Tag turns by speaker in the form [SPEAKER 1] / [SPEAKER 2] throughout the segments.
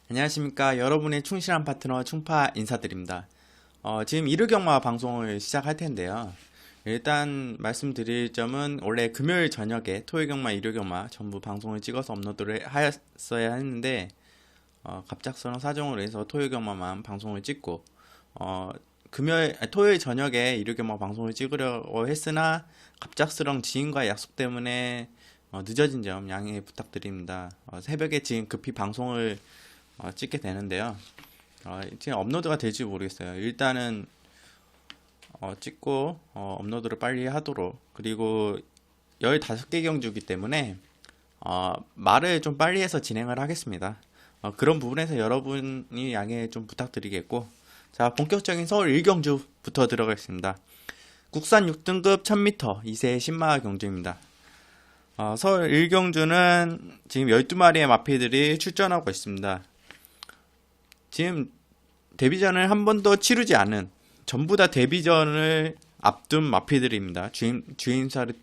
[SPEAKER 1] 안녕하십니까. 여러분의 충실한 파트너 충파 인사드립니다. 지금 일요경마 방송을 시작할 텐데요. 일단 말씀드릴 점은 원래 금요일 저녁에 토요경마, 일요경마 전부 방송을 찍어서 업로드를 하였어야 했는데 갑작스러운 사정으로 해서 토요경마만 방송을 찍고 토요일 저녁에 일요경마 방송을 찍으려고 했으나 갑작스러운 지인과의 약속 때문에 늦어진 점 양해 부탁드립니다. 새벽에 지금 급히 방송을 찍게 되는데요. 지금 업로드가 될지 모르겠어요. 일단은 찍고 업로드를 빨리 하도록, 그리고 15개 경주기 때문에 말을 좀 빨리 해서 진행을 하겠습니다. 그런 부분에서 여러분이 양해 좀 부탁드리겠고, 자, 본격적인 서울 1경주부터 들어가겠습니다. 국산 6등급 1000m 2세 10마 경주입니다. 서울 1경주는 지금 12마리의 마필들이 출전하고 있습니다. 지금 데뷔전을 한 번도 치르지 않은, 전부 다 데뷔전을 앞둔 마필들입니다. 주임사를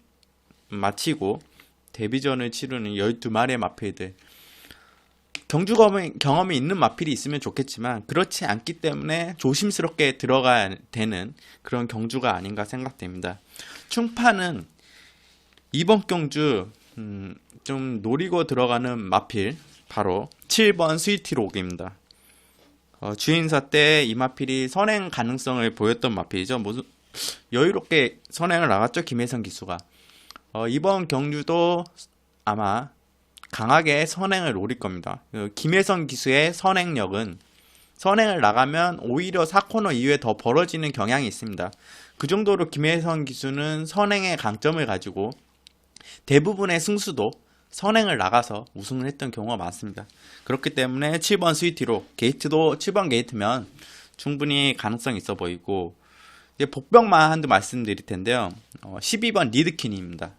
[SPEAKER 1] 마치고 데뷔전을 치르는 12마리의 마필들. 경주 경험이 있는 마필이 있으면 좋겠지만 그렇지 않기 때문에 조심스럽게 들어가야 되는 그런 경주가 아닌가 생각됩니다. 충파는 이번 경주 좀 노리고 들어가는 마필, 바로 7번 스위티록입니다. 주인사 때 이 마필이 선행 가능성을 보였던 마필이죠. 여유롭게 선행을 나갔죠, 김혜선 기수가. 이번 경주도 아마 강하게 선행을 노릴 겁니다. 김혜선 기수의 선행력은 선행을 나가면 오히려 4코너 이후에 더 벌어지는 경향이 있습니다. 그 정도로 김혜선 기수는 선행의 강점을 가지고 대부분의 승수도 선행을 나가서 우승을 했던 경우가 많습니다. 그렇기 때문에 7번 스위티로 게이트도 7번 게이트면 충분히 가능성이 있어 보이고, 이제 복병만 한두 말씀드릴 텐데요. 12번 리드킨입니다.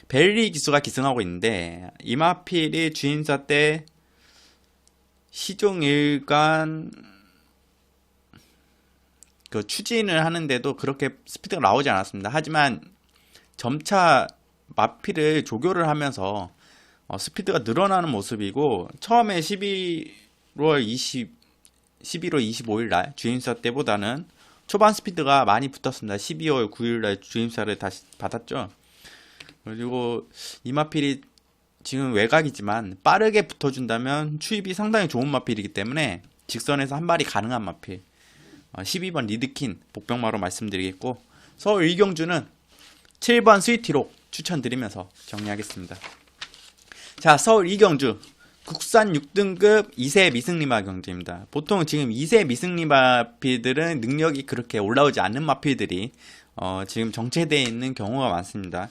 [SPEAKER 1] 벨리 기수가 기승하고 있는데 이마필이 주인사 때 시종일관 그 추진을 하는데도 그렇게 스피드가 나오지 않았습니다. 하지만 점차 마필을 조교를 하면서 스피드가 늘어나는 모습이고, 처음에 11월 25일 날 주임사 때보다는 초반 스피드가 많이 붙었습니다. 12월 9일 날 주임사를 다시 받았죠. 그리고 이마필이 지금 외곽이지만 빠르게 붙어준다면 추입이 상당히 좋은 마필이기 때문에 직선에서 한 발이 가능한 마필, 12번 리드킨 복병마로 말씀드리겠고, 서울 1경주는 7번 스위티록 추천드리면서 정리하겠습니다. 자, 서울 2경주 국산 6등급 2세 미승리마 경주입니다. 보통 지금 2세 미승리마 마필들은 능력이 그렇게 올라오지 않는 마필들이 지금 정체되어 있는 경우가 많습니다.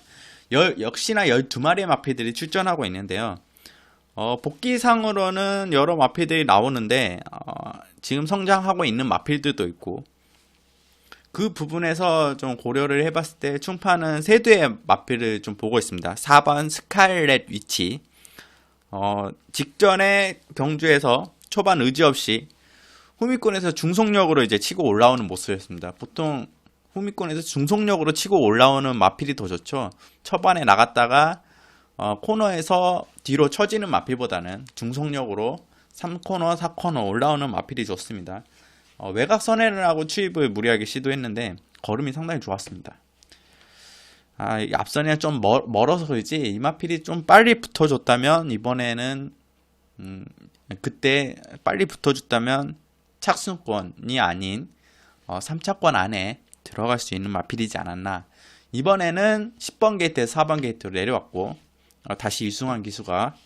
[SPEAKER 1] 역시나 12마리의 마필들이 출전하고 있는데요. 복귀상으로는 여러 마필들이 나오는데 지금 성장하고 있는 마필들도 있고, 그 부분에서 좀 고려를 해봤을 때 충파는 세 대의 마필을 좀 보고 있습니다. 4번 스칼렛 위치, 직전에 경주에서 초반 의지 없이 후미권에서 중속력으로 이제 치고 올라오는 모습이었습니다. 보통 후미권에서 중속력으로 치고 올라오는 마필이 더 좋죠. 초반에 나갔다가 코너에서 뒤로 처지는 마필보다는 중속력으로 3코너, 4코너 올라오는 마필이 좋습니다. 외곽 선회를 하고 추입을 무리하게 시도했는데 걸음이 상당히 좋았습니다. 앞선이가 좀 멀어서 그렇지 이마필이 좀 빨리 붙어줬다면, 이번에는 그때 빨리 붙어줬다면 착순권이 아닌 3차권 안에 들어갈 수 있는 마필이지 않았나. 이번에는 10번 게이트에서 4번 게이트로 내려왔고 다시 이승환 기수가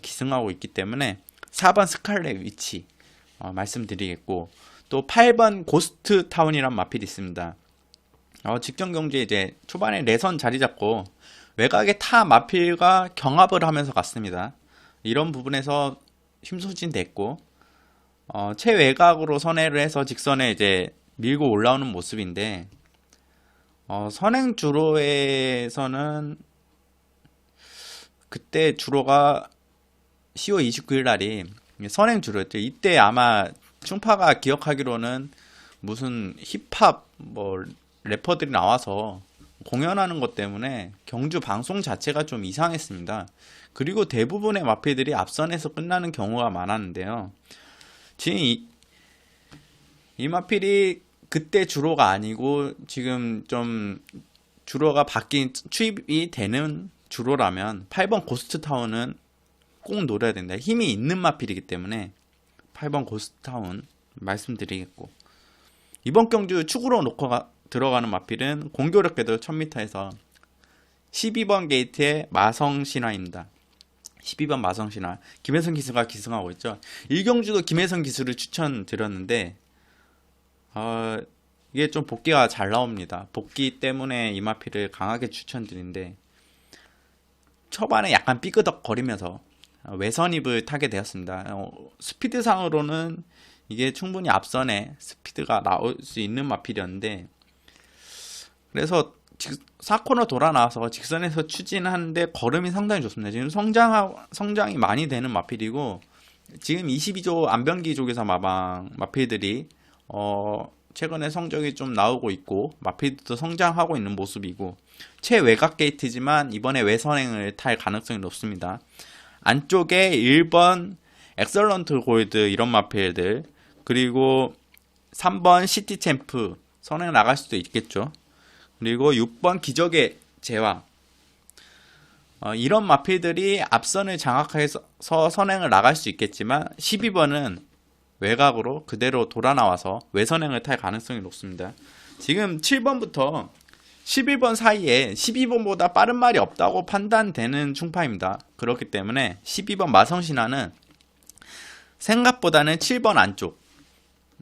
[SPEAKER 1] 기승하고 있기 때문에 4번 스칼렛 위치 말씀드리겠고, 또 8번 고스트 타운이란 마필이 있습니다. 직전 경주에 이제 초반에 내선 자리 잡고 외곽에 타 마필과 경합을 하면서 갔습니다. 이런 부분에서 힘소진 됐고, 최외곽으로 선회를 해서 직선에 이제 밀고 올라오는 모습인데, 선행 주로에서는 그때 주로가 10월 29일 날이 선행 주로였죠. 이때 아마 충파가 기억하기로는 무슨 힙합 래퍼들이 나와서 공연하는 것 때문에 경주 방송 자체가 좀 이상했습니다. 그리고 대부분의 마필들이 앞선에서 끝나는 경우가 많았는데요. 지금 이 마필이 그때 주로가 아니고 지금 좀 주로가 바뀐 추입이 되는 주로라면 8번 고스트타운은 꼭 노려야 된다. 힘이 있는 마필이기 때문에 8번 고스트타운 말씀드리겠고, 이번 경주 축으로 놓고 들어가는 마필은 공교롭 궤도 1000m에서 12번 게이트의 마성신화입니다. 12번 마성신화, 김혜성 기수가 기승하고 있죠. 1경주도 김혜성 기수를 추천드렸는데 이게 좀 복귀가 잘 나옵니다. 복귀 때문에 이 마필을 강하게 추천드리는데, 초반에 약간 삐끄덕거리면서 외선입을 타게 되었습니다. 스피드상으로는 이게 충분히 앞선에 스피드가 나올 수 있는 마필이었는데, 그래서 4코너 돌아 나와서 직선에서 추진하는데 걸음이 상당히 좋습니다. 지금 성장이 많이 되는 마필이고, 지금 22조 안변기 쪽에서 마필들이 최근에 성적이 좀 나오고 있고, 마필도 성장하고 있는 모습이고, 최외곽 게이트지만 이번에 외선행을 탈 가능성이 높습니다. 안쪽에 1번 엑설런트 골드 이런 마필들, 그리고 3번 시티 챔프 선행 나갈 수도 있겠죠. 그리고 6번 기적의 제왕, 이런 마필들이 앞선을 장악해서 선행을 나갈 수 있겠지만 12번은 외곽으로 그대로 돌아 나와서 외선행을 탈 가능성이 높습니다. 지금 7번부터 11번 사이에 12번보다 빠른 말이 없다고 판단되는 충파입니다. 그렇기 때문에 12번 마성신화는 생각보다는 7번 안쪽,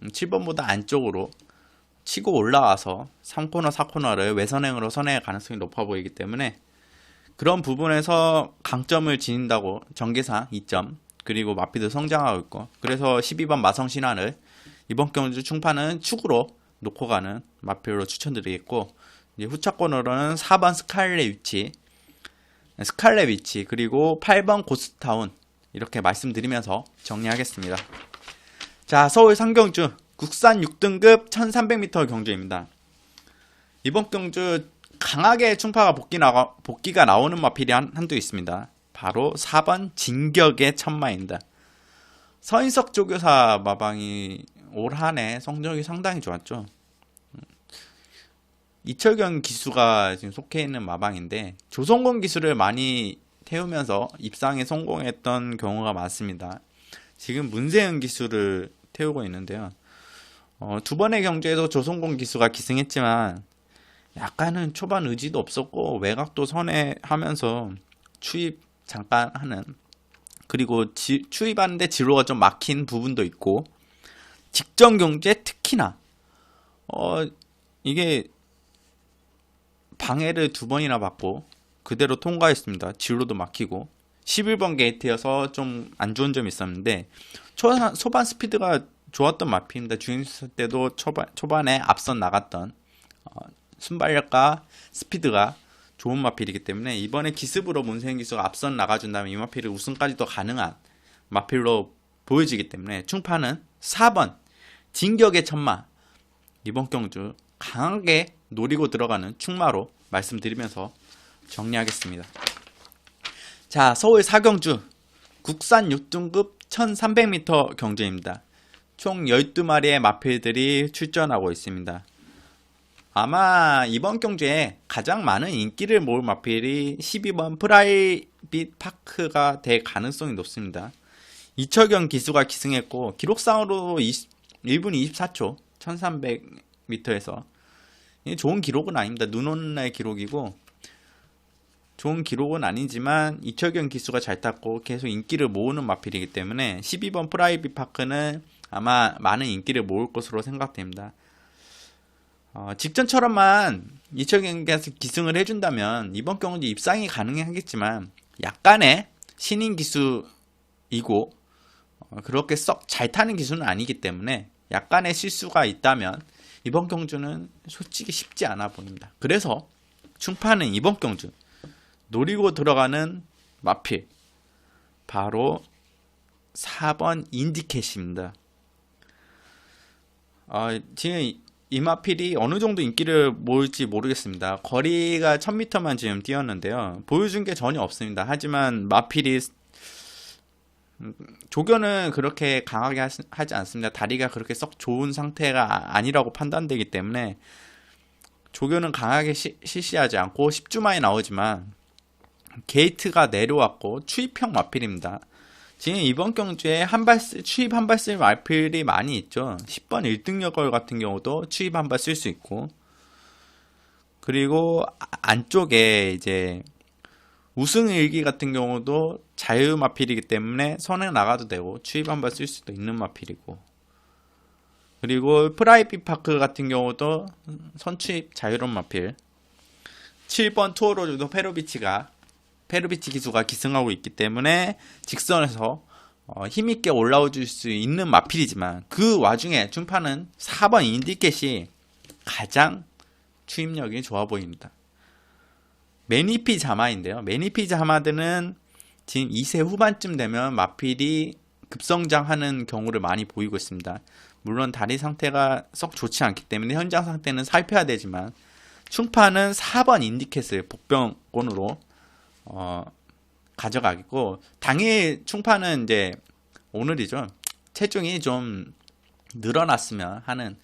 [SPEAKER 1] 7번보다 안쪽으로 치고 올라와서 3코너, 4코너를 외선행으로 선행할 가능성이 높아 보이기 때문에 그런 부분에서 강점을 지닌다고, 전개상 2점, 그리고 마필도 성장하고 있고, 그래서 12번 마성신화를 이번 경주 충파는 축으로 놓고 가는 마필로 추천드리겠고, 이제 후차권으로는 4번 스칼렛 위치, 그리고 8번 고스타운 이렇게 말씀드리면서 정리하겠습니다. 자, 서울 상경주 국산 6등급 1300m 경주입니다. 이번 경주 강하게 충파가 복귀가 나오는 마필이 한두 있습니다. 바로 4번 진격의 천마입니다. 서인석 조교사 마방이 올 한해 성적이 상당히 좋았죠. 이철경 기수가 지금 속해 있는 마방인데, 조성곤 기수를 많이 태우면서 입상에 성공했던 경우가 많습니다. 지금 문세은 기수를 태우고 있는데요. 두 번의 경주에서 조성곤 기수가 기승했지만 약간은 초반 의지도 없었고 외곽도 선회하면서 추입 잠깐 하는, 그리고 추입하는데 지로가 좀 막힌 부분도 있고, 직전 경주에 특히나 이게 방해를 2번이나 받고 그대로 통과했습니다. 지로도 막히고 11번 게이트여서 좀 안 좋은 점이 있었는데, 초반 스피드가 좋았던 마필입니다. 주행수 때도 초반에 앞선 나갔던 순발력과 스피드가 좋은 마필이기 때문에 이번에 기습으로 문세인 기수가 앞선 나가준다면 이 마필을 우승까지도 가능한 마필로 보여지기 때문에 충파는 4번 진격의 천마, 이번 경주 강하게 노리고 들어가는 충마로 말씀드리면서 정리하겠습니다. 자, 서울 사경주 국산 6등급 1300m 경주입니다. 총 12마리의 마필들이 출전하고 있습니다. 아마 이번 경주에 가장 많은 인기를 모을 마필이 12번 프라이빗 파크가 될 가능성이 높습니다. 이철경 기수가 기승했고, 기록상으로 1분 24초 1300m에서 좋은 기록은 아닙니다. 눈 오는 날 기록이고 좋은 기록은 아니지만 이철경 기수가 잘 탔고 계속 인기를 모으는 마필이기 때문에 12번 프라이빗 파크는 아마 많은 인기를 모을 것으로 생각됩니다. 직전처럼만 이철경 기승을 해준다면 이번 경우도 입상이 가능하겠지만 약간의 신인 기수이고 그렇게 썩 잘 타는 기수는 아니기 때문에 약간의 실수가 있다면 이번 경주는 솔직히 쉽지 않아 보입니다. 그래서 충파는 이번 경주 노리고 들어가는 마필 바로 4번 인디캣입니다. 지금 이 마필이 어느 정도 인기를 모을지 모르겠습니다. 거리가 1000m만 지금 뛰었는데요. 보여준 게 전혀 없습니다. 하지만 마필이 조교는 그렇게 강하게 하지 않습니다. 다리가 그렇게 썩 좋은 상태가 아니라고 판단되기 때문에 조교는 강하게 실시하지 않고 10주만에 나오지만 게이트가 내려왔고 추입형 마필입니다. 지금 이번 경주에 추입 한 발 쓸 마필이 많이 있죠. 10번 1등 여걸 같은 경우도 추입 한 발 쓸 수 있고, 그리고 안쪽에 이제 우승 일기 같은 경우도 자유 마필이기 때문에 선에 나가도 되고 추입 한 발 쓸 수도 있는 마필이고, 그리고 프라이빗 파크 같은 경우도 선추입 자유로운 마필. 7번 투어로즈도 페루비치 기수가 기승하고 있기 때문에 직선에서 힘있게 올라오줄 수 있는 마필이지만, 그 와중에 준파는 4번 인디켓이 가장 추입력이 좋아 보입니다. 매니피 자마인데요. 매니피 자마드는 지금 2세 후반쯤 되면 마필이 급성장하는 경우를 많이 보이고 있습니다. 물론 다리 상태가 썩 좋지 않기 때문에 현장 상태는 살펴야 되지만, 충파는 4번 인디켓을 복병권으로 가져가겠고, 당일 충파는 이제 오늘이죠. 체중이 좀 늘어났으면 하는,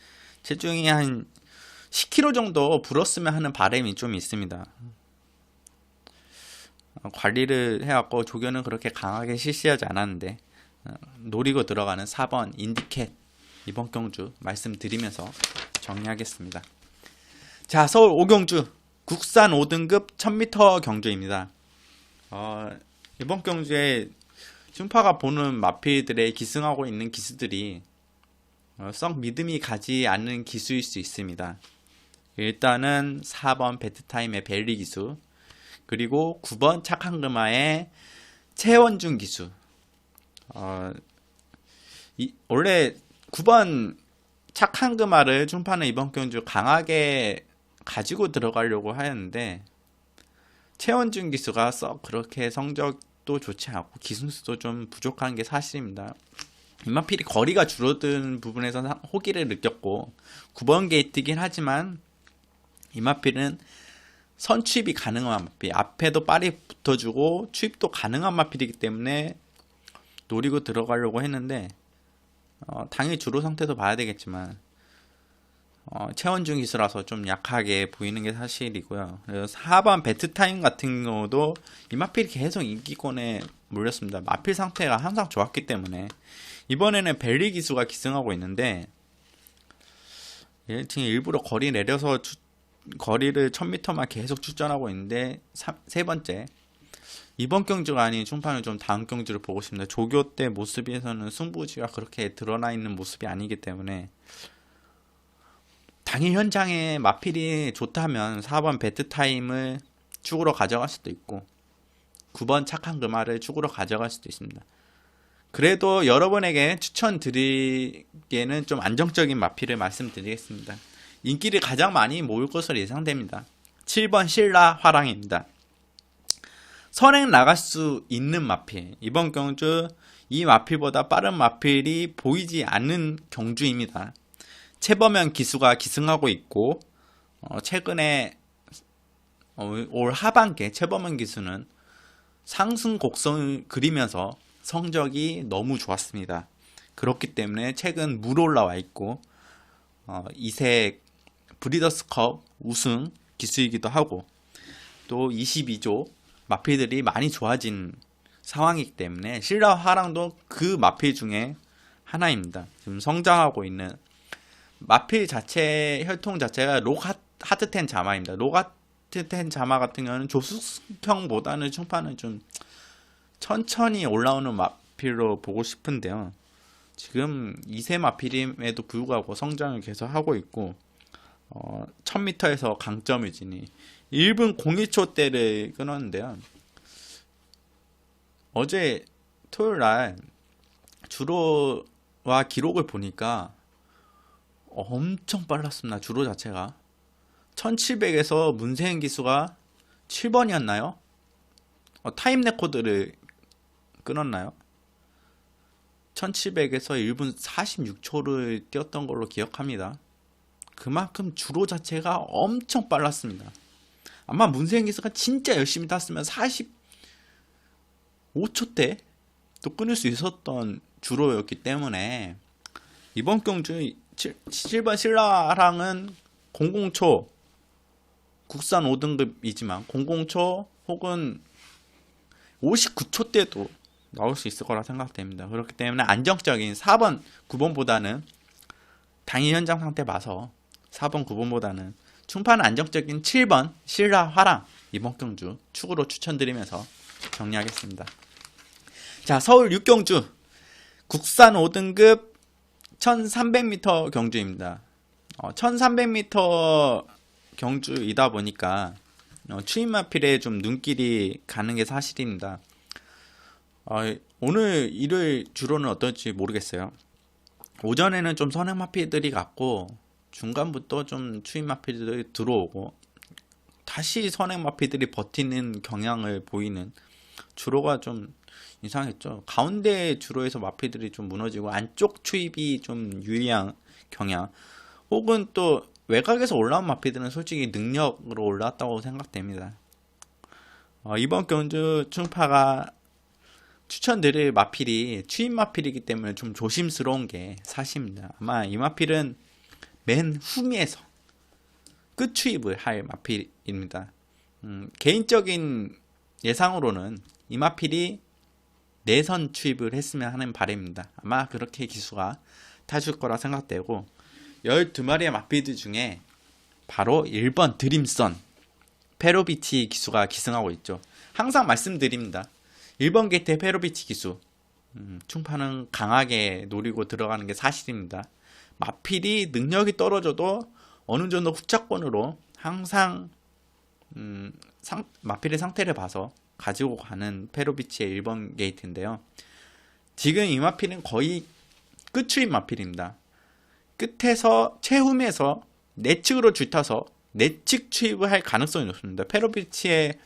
[SPEAKER 1] 체중이 한 10kg 정도 불었으면 하는 바람이 좀 있습니다. 관리를 해왔고 조교는 그렇게 강하게 실시하지 않았는데, 노리고 들어가는 4번 인디켓 이번 경주 말씀드리면서 정리하겠습니다. 자, 서울 5경주 국산 5등급 1000m 경주입니다. 이번 경주에 준파가 보는 마필들의 기승하고 있는 기수들이 썩 믿음이 가지 않는 기수일 수 있습니다. 일단은 4번 베트타임의 벨리 기수, 그리고 9번 착한 금화의 최원준 기수. 원래 9번 착한 금화를 준파는 이번 경주 강하게 가지고 들어가려고 하였는데, 최원준 기수가 썩 그렇게 성적도 좋지 않고 기승수도 좀 부족한 게 사실입니다. 이마필이 거리가 줄어든 부분에서 호기를 느꼈고, 9번 게이트긴 하지만 이마필은 선추입이 가능한 마필, 앞에도 빨리 붙어주고 추입도 가능한 마필이기 때문에 노리고 들어가려고 했는데, 당연히 주로 상태도 봐야 되겠지만 최원중 기수라서 좀 약하게 보이는 게 사실이고요. 그래서 4번 베트타임 같은 경우도 이 마필이 계속 인기권에 몰렸습니다. 마필 상태가 항상 좋았기 때문에. 이번에는 벨리 기수가 기승하고 있는데, 지금 일부러 거리 내려서 거리를 1000m만 계속 출전하고 있는데, 세 번째, 이번 경주가 아닌 충파는 좀 다음 경주를 보고 싶습니다. 조교 때 모습에서는 승부지가 그렇게 드러나 있는 모습이 아니기 때문에, 당일 현장에 마필이 좋다면 4번 베트타임을 축으로 가져갈 수도 있고 9번 착한 금화를 축으로 가져갈 수도 있습니다. 그래도 여러분에게 추천드리기에는 좀 안정적인 마필을 말씀드리겠습니다. 인기를 가장 많이 모을 것으로 예상됩니다. 7번 신라 화랑입니다. 선행 나갈 수 있는 마필. 이번 경주 이 마필보다 빠른 마필이 보이지 않는 경주입니다. 최범현 기수가 기승하고 있고, 최근에 올 하반기에 최범현 기수는 상승 곡선을 그리면서 성적이 너무 좋았습니다. 그렇기 때문에 최근 물 올라와 있고, 2세 브리더스컵 우승 기수이기도 하고, 또 22조 마필들이 많이 좋아진 상황이기 때문에 신라 화랑도 그 마필 중에 하나입니다. 지금 성장하고 있는 마필 자체, 혈통 자체가 하트텐 자마입니다. 하트텐 자마 같은 경우는 조숙형보다는 충파는 좀 천천히 올라오는 마필로 보고 싶은데요. 지금 2세 마필임에도 불구하고 성장을 계속 하고 있고, 1000m에서 강점을 지니 1분 01초대를 끊었는데요. 어제 토요일날 주로와 기록을 보니까 엄청 빨랐습니다. 주로 자체가 1700에서 문세인 기수가 7번이었나요? 타임 레코드를 끊었나요? 1700에서 1분 46초를 뛰었던 걸로 기억합니다. 그만큼 주로 자체가 엄청 빨랐습니다. 아마 문세인 기수가 진짜 열심히 탔으면 45초대 또 끊을 수 있었던 주로였기 때문에 이번 경주 7번 신라랑은 00초 국산 5등급이지만 00초 혹은 59초 때도 나올 수 있을 거라 생각됩니다. 그렇기 때문에 안정적인 4번, 9번보다는 당일 현장 상태 봐서 4번, 9번보다는 충파는 안정적인 7번 신라 화랑 이번 경주 축으로 추천드리면서 정리하겠습니다. 자, 서울 6경주 국산 5등급 1300m 경주입니다. 1300m 경주이다 보니까 추임마필에 좀 눈길이 가는 게 사실입니다. 오늘 일요일 주로는 어떨지 모르겠어요. 오전에는 좀 선행마필들이 갔고 중간부터 좀 추임마필들이 들어오고 다시 선행마필들이 버티는 경향을 보이는 주로가 좀 이상했죠. 가운데 주로에서 마필들이 좀 무너지고 안쪽 추입이 좀 유리한 경향 혹은 또 외곽에서 올라온 마필들은 솔직히 능력으로 올라왔다고 생각됩니다. 이번 경주 충파가 추천드릴 마필이 추임 마필이기 때문에 좀 조심스러운 게 사실입니다. 아마 이 마필은 맨 후미에서 끝 추입을 할 마필입니다. 개인적인 예상으로는 이 마필이 내선 추입을 했으면 하는 바람입니다. 아마 그렇게 기수가 타줄 거라 생각되고 12마리의 마필들 중에 바로 1번 드림선 페로비치 기수가 기승하고 있죠. 항상 말씀드립니다. 1번 게이트의 페로비치 기수 충파는 강하게 노리고 들어가는 게 사실입니다. 마필이 능력이 떨어져도 어느 정도 후차권으로 항상 마필의 상태를 봐서 가지고 가는 페로비치의 1번 게이트인데요. 지금 이 마필은 거의 끝추입 마필입니다. 끝에서 최후면에서 내측으로 줄타서 내측 추입을 할 가능성이 높습니다. 페로비치의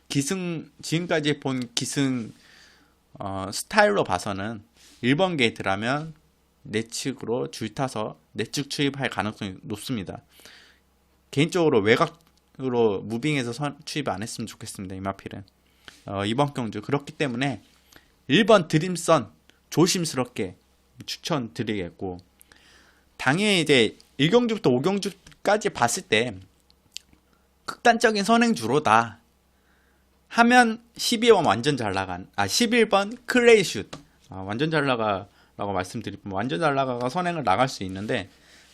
[SPEAKER 1] 기승 지금까지 본 기승 스타일로 봐서는 1번 게이트라면 내측으로 줄타서 내측 추입할 가능성이 높습니다. 개인적으로 외곽으로 무빙해서 추입 안 했으면 좋겠습니다. 이 마필은 이번 경주 그렇기 때문에 1번 드림선 조심스럽게 추천드리겠고 당연히 이제 1경주부터 5경주까지 봤을 때 극단적인 선행주로다 하면 12번 완전 잘 나간 11번 클레이슛 완전 잘 나가라고 말씀드릴 뿐 완전 잘 나가가 선행을 나갈 수 있는데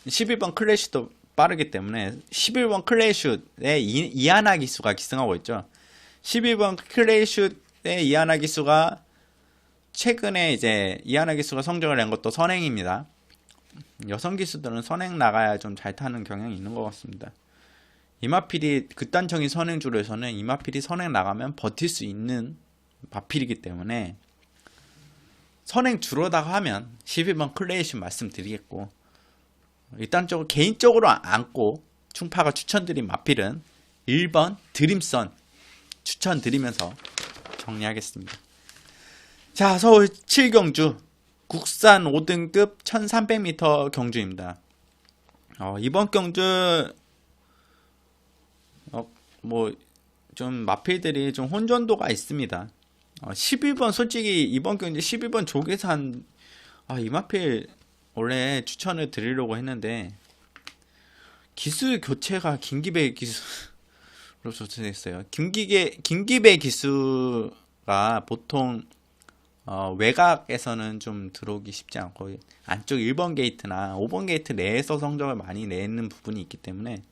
[SPEAKER 1] 11번 클레이슛도 빠르기 때문에 11번 클레이슛의 이하나 기수가 기승하고 있죠. 11번 클레이슛의 이하나 기수가 최근에 이제 이하나 기수가 성적을 낸 것도 선행입니다. 여성 기수들은 선행 나가야 좀 잘 타는 경향이 있는 것 같습니다. 이마필이 극단적인 선행주로에서는 이마필이 선행 나가면 버틸 수 있는 마필이기 때문에 선행주로다가 하면 11번 클레이슛 말씀드리겠고 일단적으로 개인적으로 안고 충파가 추천드린 마필은 1번 드림선 추천드리면서 정리하겠습니다. 자, 서울 7경주 국산 5등급 1300m 경주입니다. 이번 경주 뭐 좀 마필들이 좀 혼전도가 있습니다. 11번 솔직히 이번 경주 11번 조계산 이 마필 원래 추천을 드리려고 했는데 기수 교체가 김기배 기수로 조치됐어요. 김기배 기수가 보통 외곽에서는 좀 들어오기 쉽지 않고 안쪽 1번 게이트나 5번 게이트 내에서 성적을 많이 내는 부분이 있기 때문에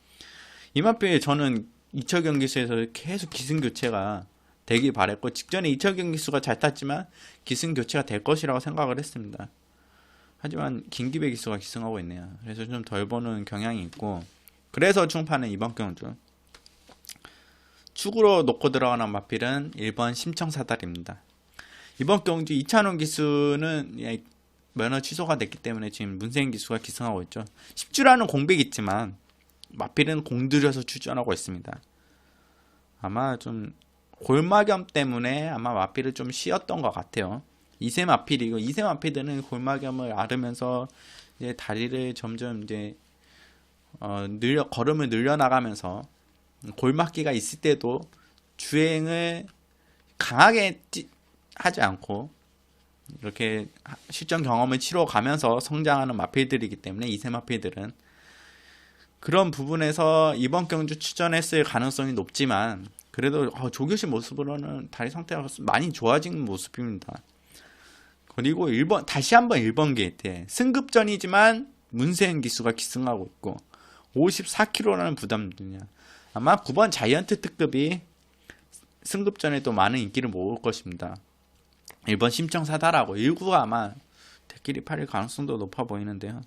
[SPEAKER 1] 이마필 저는 이철경 기수에서 계속 기승 교체가 되길 바랬고 직전에 이철경 기수가 잘 탔지만 기승 교체가 될 것이라고 생각을 했습니다. 하지만 김기배 기수가 기승하고 있네요. 그래서 좀 덜 보는 경향이 있고 그래서 충파는 이번 경주 축으로 놓고 들어가는 마필은 1번 심청사달입니다. 이번 경주 이찬원 기수는 면허 취소가 됐기 때문에 지금 문세인 기수가 기승하고 있죠. 10주라는 공백이 있지만 마필은 공들여서 출전하고 있습니다. 아마 좀 골마겸 때문에 아마 마필을 좀 쉬었던 것 같아요. 2세 마필이고 2세 마필들은 골마겸을 앓으면서 이제 다리를 점점 이제 걸음을 늘려나가면서 골막기가 있을 때도 주행을 강하게 하지 않고 이렇게 실전 경험을 치러가면서 성장하는 마필들이기 때문에 2세 마필들은 그런 부분에서 이번 경주 출전했을 가능성이 높지만 그래도 조교시 모습으로는 다리 상태가 많이 좋아진 모습입니다. 그리고 다시 한번 1번 게이트에 승급전이지만 문세현 기수가 기승하고 있고 54kg라는 부담이냐. 아마 9번 자이언트 특급이 승급전에도 많은 인기를 모을 것입니다. 1번 심청사다라고 1구가 아마 대끼리 팔릴 가능성도 높아 보이는데요.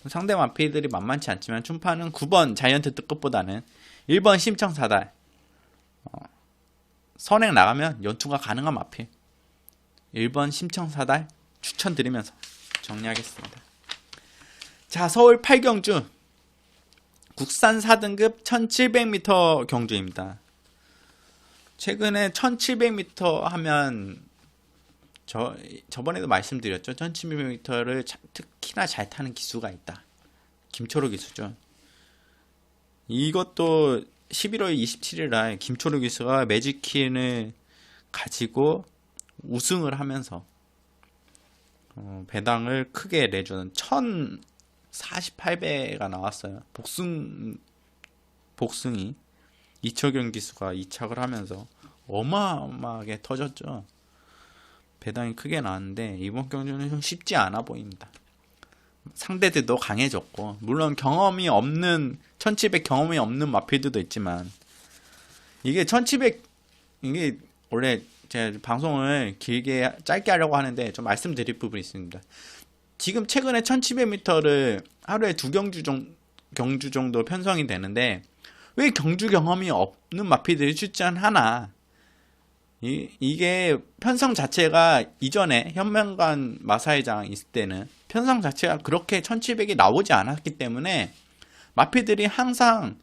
[SPEAKER 1] 상대 마필들이 만만치 않지만 춘파는 9번 자이언트 특급보다는 1번 심청사달 선행 나가면 연투가 가능한 마필 1번 심청사달 추천드리면서 정리하겠습니다. 자, 서울 8경주 국산 4등급 1700m 경주입니다. 최근에 1700m 하면 저번에도 말씀드렸죠. 1700m를 특히나 잘 타는 기수가 있다. 김초로 기수죠. 이것도 11월 27일 날 김초로 기수가 매직킨을 가지고 우승을 하면서 배당을 크게 내주는 1048배가 나왔어요. 복승이 이철경 기수가 이착을 하면서 어마어마하게 터졌죠. 배당이 크게 나왔는데 이번 경주는 좀 쉽지 않아 보입니다. 상대들도 강해졌고 물론 경험이 없는 1700 경험이 없는 마필들도 있지만 이게 1700 이게 원래 제가 방송을 짧게 하려고 하는데 좀 말씀드릴 부분이 있습니다. 지금 최근에 1700m를 하루에 2경주 정도 편성이 되는데 왜 경주 경험이 없는 마필들이 출전하나? 이게 편성 자체가 이전에 현명관 마사회장 있을 때는 편성 자체가 그렇게 1700이 나오지 않았기 때문에 마필들이 항상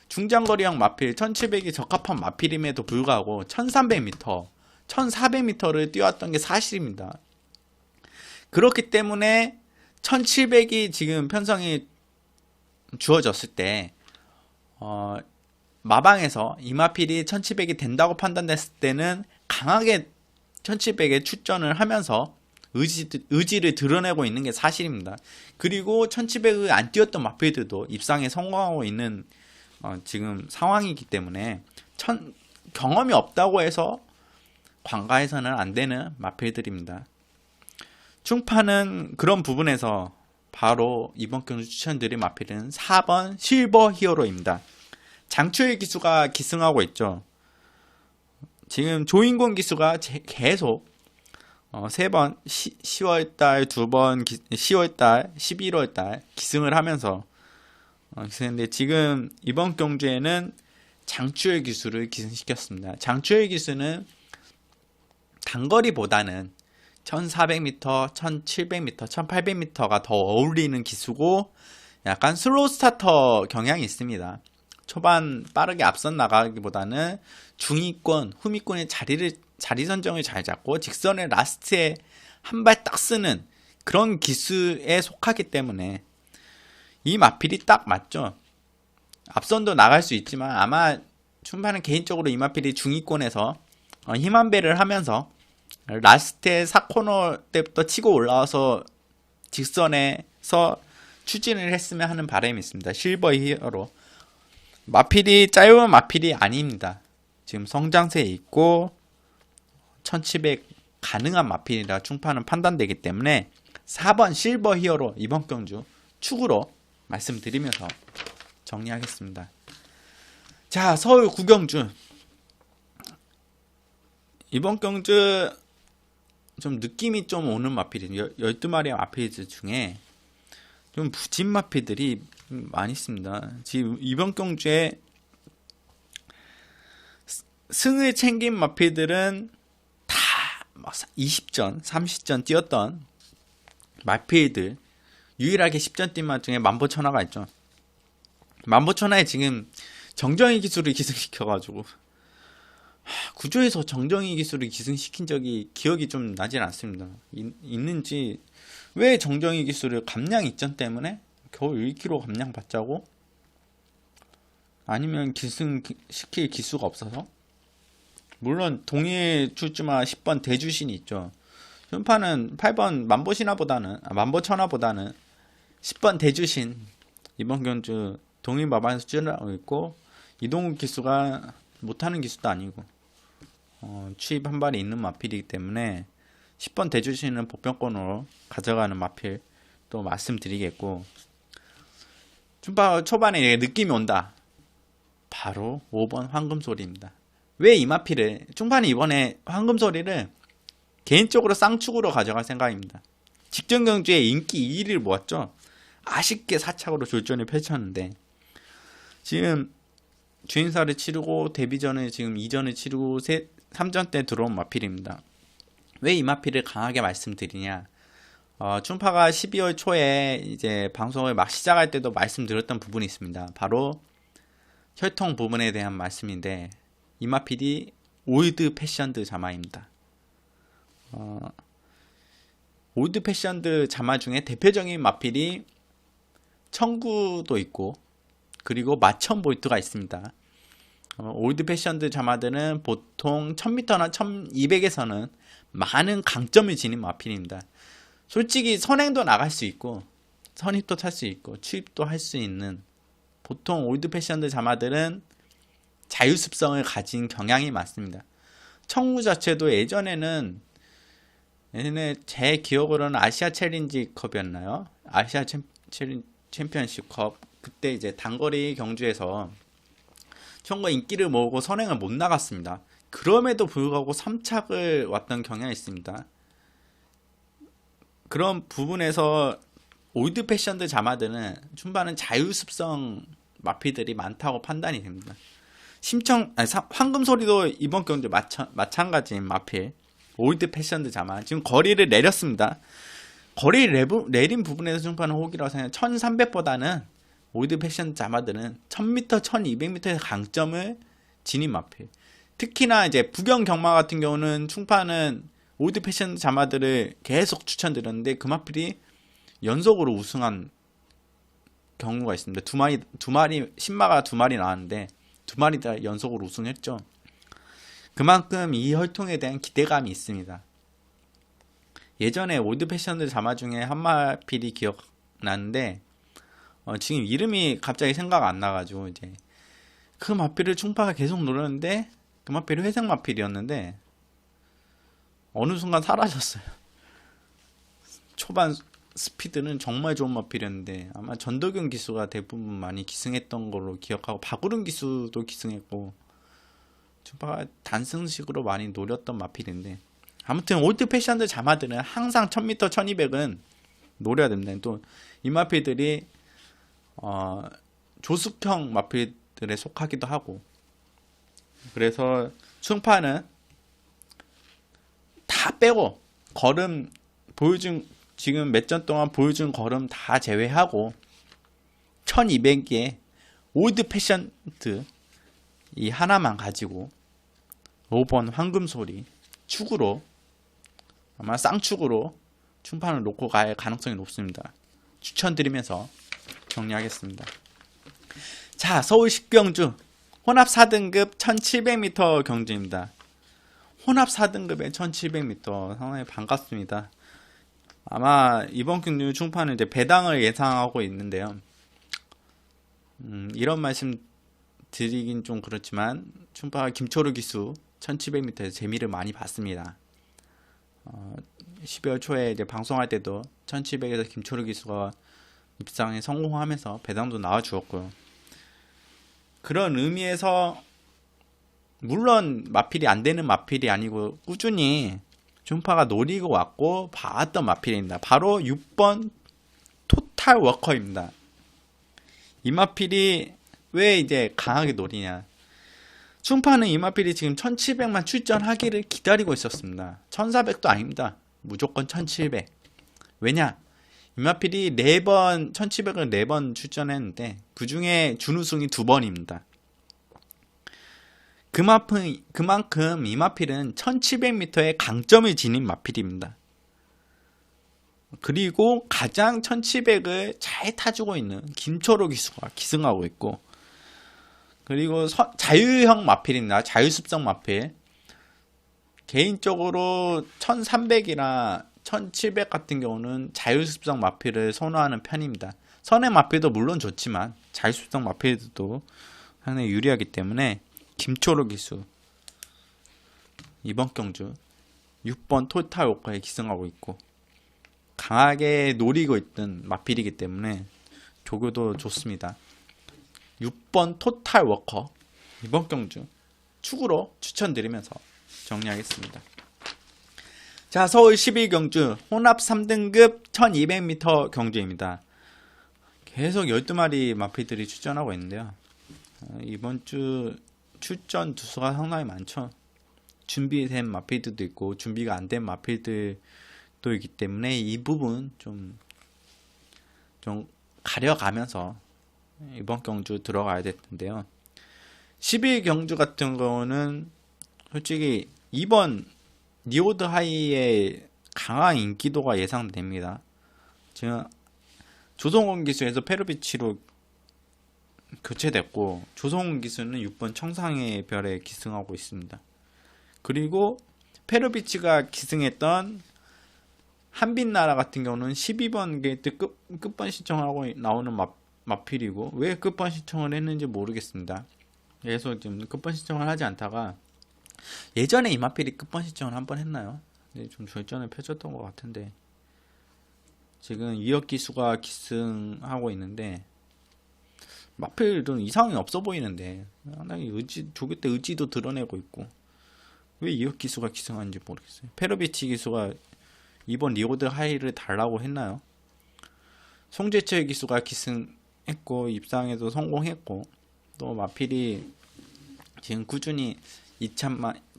[SPEAKER 1] 중장거리형 마필 1700이 적합한 마필임에도 불구하고 1300m, 1400m를 뛰어왔던 게 사실입니다. 그렇기 때문에 1700이 지금 편성이 주어졌을 때 마방에서 이마필이 1700이 된다고 판단됐을 때는 강하게 1700에 출전을 하면서 의지를 드러내고 있는 게 사실입니다. 그리고 1700을 안 뛰었던 마필들도 입상에 성공하고 있는 지금 상황이기 때문에 경험이 없다고 해서 관가해서는 안 되는 마필들입니다. 충파는 그런 부분에서 바로 이번 경주 추천드릴 마필은 4번 실버 히어로입니다. 장초일 기수가 기승하고 있죠. 지금 조인권 기수가 계속 3번 10월달 2번 10월달 11월달 기승을 하면서 기승했는데 지금 이번 경주에는 장초일 기수를 기승시켰습니다. 장초일 기수는 단거리보다는 1400m, 1700m, 1800m가 더 어울리는 기수고 약간 슬로우 스타터 경향이 있습니다. 초반 빠르게 앞선 나가기보다는 중위권, 후미권의 자리 선정을 잘 잡고 직선의 라스트에 한 발 딱 쓰는 그런 기수에 속하기 때문에 이 마필이 딱 맞죠. 앞선도 나갈 수 있지만 아마 춘파는 개인적으로 이 마필이 중위권에서 힘한 배를 하면서 라스트에 4코너 때부터 치고 올라와서 직선에서 추진을 했으면 하는 바람이 있습니다. 실버 히어로 마필이 짧은 마필이 아닙니다. 지금 성장세에 있고 1700 가능한 마필이라 충파는 판단되기 때문에 4번 실버 히어로 이번 경주 축으로 말씀드리면서 정리하겠습니다. 자, 서울 9경주 이번 경주 좀 느낌이 좀 오는 마필이 12마리의 마필들 중에 좀 부진 마필들이 많이 있습니다. 지금 이번 경주에 승을 챙긴 마필들은 다 20전, 30전 뛰었던 마필들 유일하게 10전 뛴 마 중에 만보천하가 있죠. 만보천하에 지금 정정희 기술을 기승시켜가지고 구조에서 정정희 기술을 기승시킨 적이 기억이 좀 나질 않습니다. 있는지 왜 정정희 기술을 감량 이전 때문에 겨우 1kg 감량 받자고? 아니면 기승시킬 기수가 없어서? 물론 동일 출주마 10번 대주신이 있죠. 춘파는 8번 만보천하보다는 10번 대주신 이번 경주 동일마반에서 출연하고 있고, 이동욱 기수가 못하는 기수도 아니고 추입 한 발이 있는 마필이기 때문에 10번 대주신은 보편권으로 가져가는 마필 또 말씀드리겠고, 춘파 초반에 느낌이 온다. 바로 5번 황금소리입니다. 왜 이 마필을, 춘파는 이번에 황금소리를 개인적으로 쌍축으로 가져갈 생각입니다. 직전 경주에 인기 2위를 모았죠. 아쉽게 4착으로 졸전을 펼쳤는데, 지금 주인사를 치르고 데뷔전을 지금 2전을 치르고 3전 때 들어온 마필입니다. 왜 이 마필을 강하게 말씀드리냐? 춘파가 12월 초에 이제 방송을 막 시작할 때도 말씀드렸던 부분이 있습니다. 바로 혈통 부분에 대한 말씀인데, 이 마필이 올드 패션드 자마입니다. 올드 패션드 자마 중에 대표적인 마필이 청구도 있고, 그리고 마천 볼트가 있습니다. 올드 패션드 자마들은 보통 1000m나 1200에서는 많은 강점을 지닌 마필입니다. 솔직히 선행도 나갈 수 있고, 선입도 탈 수 있고, 추입도 할 수 있는, 보통 올드 패션드 자마들은 자유습성을 가진 경향이 많습니다. 청구 자체도 예전에 제 기억으로는 아시아 챌린지 컵이었나요? 아시아 챔피언십 컵. 그때 이제 단거리 경주에서 청구가 인기를 모으고 선행을 못 나갔습니다. 그럼에도 불구하고 3착을 왔던 경향이 있습니다. 그런 부분에서 올드 패션드 자마들은 춘파는 자유습성 마필들이 많다고 판단이 됩니다. 황금소리도 이번 경주 마찬가지인 마필, 올드 패션드 자마. 지금 거리를 내렸습니다. 거리를 내린 부분에서 춘파는 호기라고 생각해요. 1300보다는 올드 패션 자마들은 1000m, 1200m의 강점을 지닌 마필. 특히나 이제 부경 경마 같은 경우는 춘파는 올드 패션 자마들을 계속 추천드렸는데, 그 마필이 연속으로 우승한 경우가 있습니다. 두 마리 신마가 두 마리 나왔는데 두 마리 다 연속으로 우승했죠. 그만큼 이 혈통에 대한 기대감이 있습니다. 예전에 올드 패션드 자마 중에 한 마필이 기억나는데, 지금 이름이 갑자기 생각 안 나가지고, 이제 그 마필을 춘파가 계속 노렸는데, 그 마필이 회색 마필이었는데 어느 순간 사라졌어요. 초반 스피드는 정말 좋은 마필이었는데, 아마 전도경 기수가 대부분 많이 기승했던 걸로 기억하고, 박우른 기수도 기승했고, 춘파가 단승식으로 많이 노렸던 마필인데, 아무튼 올드 패션드 자마들은 항상 1000m, 1200은 노려야 됩니다. 또 이 마필들이 조숙형 마필들에 속하기도 하고, 그래서 춘파는 다 빼고 걸음 보여준, 지금 몇 전 동안 보여준 걸음 다 제외하고 1200의 올드 패션드 이 하나만 가지고 5번 황금소리 축으로, 아마 쌍축으로 춘판을 놓고 갈 가능성이 높습니다. 추천드리면서 정리하겠습니다. 자, 서울 10경주 혼합 4등급 1700m 경주입니다. 혼합 4등급에 1700m 상당히 반갑습니다. 아마 이번 경주 춘파는 이제 배당을 예상하고 있는데요. 이런 말씀 드리긴 좀 그렇지만, 춘파 김초루 기수 1700m에서 재미를 많이 봤습니다. 12월 초에 이제 방송할 때도 1700에서 김초루 기수가 입상에 성공하면서 배당도 나와주었고요. 그런 의미에서 물론 마필이 안 되는 마필이 아니고 꾸준히 춘파가 노리고 왔고 봐왔던 마필입니다. 바로 6번 토탈 워커입니다. 이 마필이 왜 이제 강하게 노리냐? 춘파는 이 마필이 지금 1700만 출전하기를 기다리고 있었습니다. 1400도 아닙니다. 무조건 1700. 왜냐? 이 마필이 4번, 1700을 4번 출전했는데 그 중에 준우승이 2번입니다. 그만큼 이 마필은 1700m의 강점을 지닌 마필입니다. 그리고 가장 1700을 잘 타주고 있는 김초로 기수가 기승하고 있고, 그리고 자유형 마필입니다. 자유습성 마필. 개인적으로 1300이나 1700 같은 경우는 자율습성 마필을 선호하는 편입니다. 선의 마필도 물론 좋지만 자율습성 마필도 상당히 유리하기 때문에 김초로 기수 이번 경주 6번 토탈 워커에 기승하고 있고 강하게 노리고 있던 마필이기 때문에 조교도 좋습니다. 6번 토탈 워커 이번 경주 축으로 추천드리면서 정리하겠습니다. 자, 서울 11경주 혼합 3등급 1200m 경주입니다. 계속 12마리 마필들이 출전하고 있는데요. 이번 주 출전 두수가 상당히 많죠. 준비된 마필들도 있고 준비가 안 된 마필들도 있기 때문에 이 부분 좀 가려가면서 이번 경주 들어가야 될 텐데요. 11경주 같은 경우는 솔직히 이번 니오드 하이의 강한 인기도가 예상됩니다. 지금 조성훈 기수에서 페르비치로 교체됐고 조성훈 기수는 6번 청상의 별에 기승하고 있습니다. 그리고 페르비치가 기승했던 한빛나라 같은 경우는 12번 게이트 끝번 신청하고 나오는 마필이고 왜 끝번 신청을 했는지 모르겠습니다. 그래서 지금 끝번 신청을 하지 않다가 예전에 이 마필이 끝번 신청을 한번 했나요? 네, 좀 절전을 펼쳤던 것 같은데 지금 이혁 기수가 기승하고 있는데 마필은 이상이 없어 보이는데 상당히 조교 때 의지도 드러내고 있고 왜 이혁 기수가 기승하는지 모르겠어요. 페르비치 기수가 이번 리오드 하이를 달라고 했나요? 송재철 기수가 기승했고 입상에도 성공했고 또 마필이 지금 꾸준히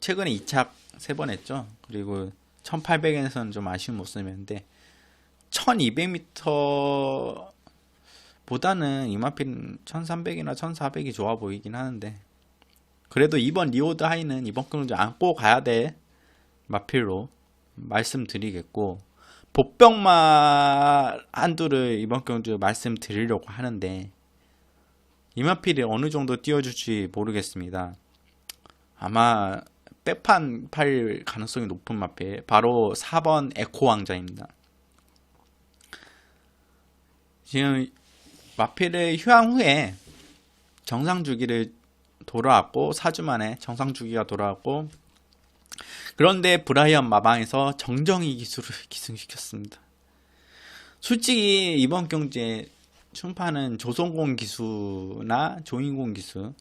[SPEAKER 1] 최근에 2착 3번 했죠. 그리고 1800에서는 좀 아쉬운 모습이었는데 1200m 보다는 이 마필은 1300이나 1400이 좋아 보이긴 하는데 그래도 이번 리오드 하이는 이번 경주 안고 가야 될 마필로 말씀드리겠고 복병마 한두를 이번 경주 말씀드리려고 하는데 이 마필이 어느 정도 띄워줄지 모르겠습니다. 아마 백판 팔 가능성이 높은 마필 바로 4번 에코 왕자입니다. 지금 마필을 휴양 후에 정상 주기를 돌아왔고 4주 만에 정상 주기가 돌아왔고 그런데 브라이언 마방에서 정정희 기수를 기승시켰습니다. 솔직히 이번 경주에 춤파는 조성공 기수나 조인공 기수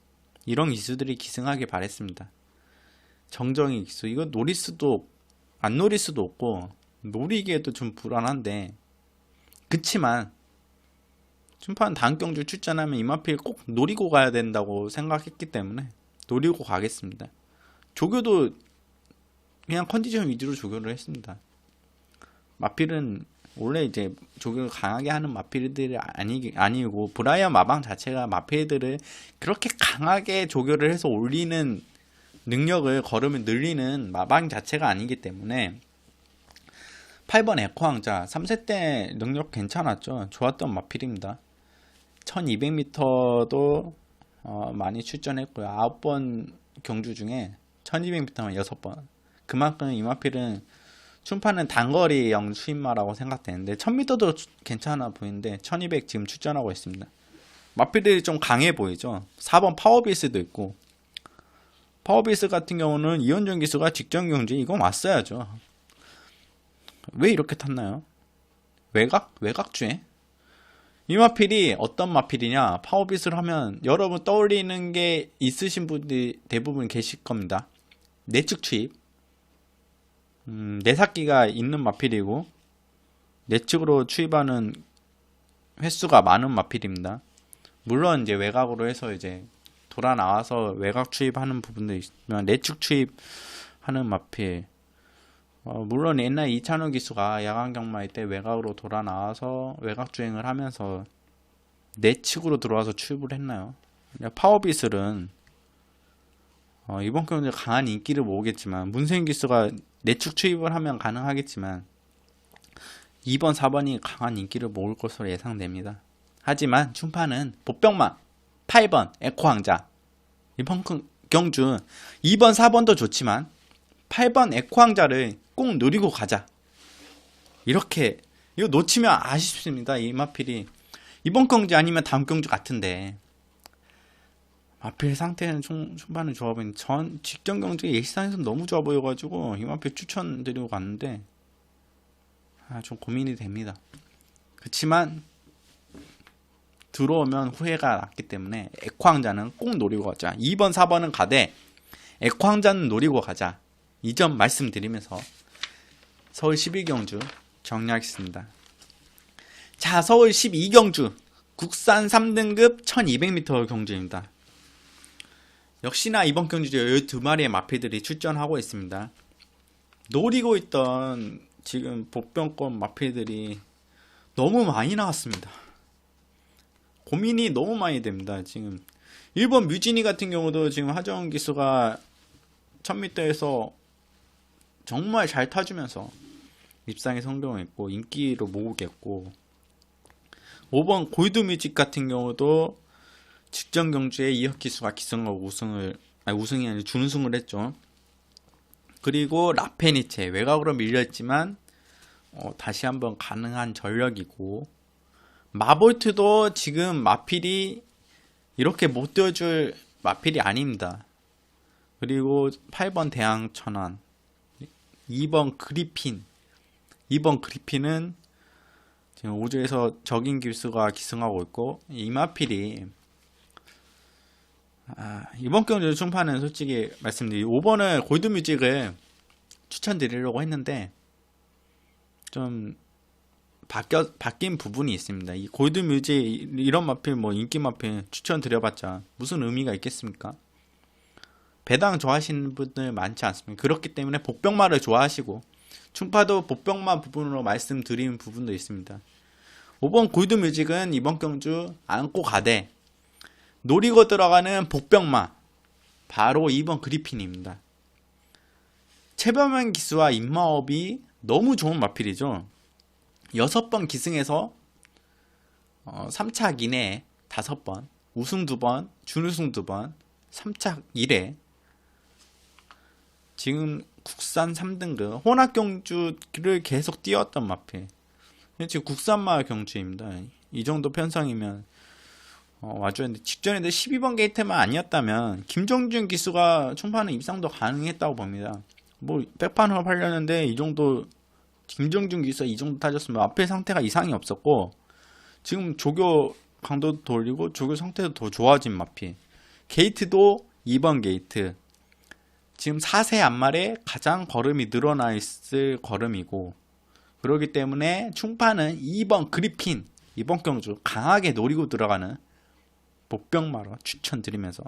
[SPEAKER 1] 이런 기수들이 기승하길 바랬습니다. 정정희 기수 이거 안 노릴 수도 없고 노리기에도 좀 불안한데 그치만 춤파는 다음 경주 출전하면 이 마필 꼭 노리고 가야 된다고 생각했기 때문에 노리고 가겠습니다. 조교도 그냥 컨디션 위주로 조교를 했습니다. 마필은 원래 이제 조교를 강하게 하는 마필들이 아니고 브라이언 마방 자체가 마필들을 그렇게 강하게 조교를 해서 올리는 능력을 걸으면 늘리는 마방 자체가 아니기 때문에 8번 에코왕자 3세 때 능력 괜찮았죠. 좋았던 마필입니다. 1200m도 많이 출전했고요. 9번 경주 중에 1200m만 6번 그만큼 이 마필은 춤파는 단거리형 수인마라고 생각되는데 1000m도 괜찮아 보이는데 1200 지금 출전하고 있습니다. 마필들이 좀 강해 보이죠. 4번 파워비스도 있고 파워비스 같은 경우는 이현준 기수가 직전 경주에 이건 왔어야죠. 왜 이렇게 탔나요? 외곽주에? 이 마필이 어떤 마필이냐? 파워빗을 하면 여러분 떠올리는 게 있으신 분들이 대부분 계실 겁니다. 내측 추입, 내삭기가 있는 마필이고 내측으로 추입하는 횟수가 많은 마필입니다. 물론 이제 외곽으로 해서 이제 돌아 나와서 외곽 추입하는 부분도 있지만 내측 추입하는 마필. 물론 옛날 이찬호 기수가 야간 경마일 때 외곽으로 돌아 나와서 외곽 주행을 하면서 내측으로 들어와서 추입을 했나요? 파워빗을은 이번 경주에 강한 인기를 모으겠지만 문세윤 기수가 내측 추입을 하면 가능하겠지만 2번, 4번이 강한 인기를 모을 것으로 예상됩니다. 하지만 춤파는 복병마 8번 에코왕자 이번 경주 2번, 4번도 좋지만 8번 에코왕자를 꼭 노리고 가자. 이렇게 이거 놓치면 아쉽습니다. 이 마필이 이번 경주 아니면 다음 경주 같은데 마필 상태는 초반에 좋아 보이는데 전 직전 경주에 예시상에서 너무 좋아 보여가지고 이 마필 추천드리고 갔는데 좀 고민이 됩니다. 그렇지만 들어오면 후회가 났기 때문에 에코왕자는 꼭 노리고 가자. 2번 4번은 가되 에코왕자는 노리고 가자. 이 점 말씀드리면서 서울 12경주 정리하겠습니다. 자, 서울 12경주 국산 3등급 1200m 경주입니다. 역시나 이번 경주에 12마리의 마필들이 출전하고 있습니다. 노리고 있던 지금 복병권 마필들이 너무 많이 나왔습니다. 고민이 너무 많이 됩니다. 지금 1번 뮤지니 같은 경우도 지금 하정우 기수가 1000m에서 정말 잘 타주면서 입상에 성공했고 인기로 모으겠고 5번 골드뮤직 같은 경우도 직전 경주에 이혁 기수가 기승하고 우승이 아니라 준우승을 했죠. 그리고 라페니체 외곽으로 밀렸지만 다시 한번 가능한 전력이고 마볼트도 지금 마필이 이렇게 못 띄워줄 마필이 아닙니다. 그리고 8번 대항천안 2번 그리핀 2번 그리핀은 지금 5조에서 적인 기수가 기승하고 있고 이 마필이 이번 경주 충판은 솔직히 말씀드리면 5번을 골드뮤직을 추천드리려고 했는데 좀 바뀐 부분이 있습니다. 이 골드뮤직 이런 마필 인기 마필 추천드려봤자 무슨 의미가 있겠습니까? 배당 좋아하시는 분들 많지 않습니까? 그렇기 때문에 복병마를 좋아하시고 충파도 복병마 부분으로 말씀드리는 부분도 있습니다. 5번 골드뮤직은 이번 경주 안고 가되 노리고 들어가는 복병마 바로 2번 그리핀입니다. 최범현 기수와 임마업이 너무 좋은 마필이죠. 6번 기승에서 3착 이내에 5번 우승 2번 준우승 2번 3착 1회 지금 국산 3등급 혼합경주를 계속 뛰었던 마필 지금 국산마 경주입니다. 이 정도 편성이면 와줘야 되는데 직전에도 12번 게이트만 아니었다면 김정준 기수가 총판은 입상도 가능했다고 봅니다. 백판으로 팔렸는데 이 정도 김정준 기수가 이 정도 타졌으면 앞에 상태가 이상이 없었고 지금 조교 강도도 돌리고 조교 상태도 더 좋아진 마필 게이트도 2번 게이트 지금 4세 앞말에 가장 걸음이 늘어나 있을 걸음이고 그렇기 때문에 충파는 2번 그리핀 이번 경주 강하게 노리고 들어가는 복병마로 추천드리면서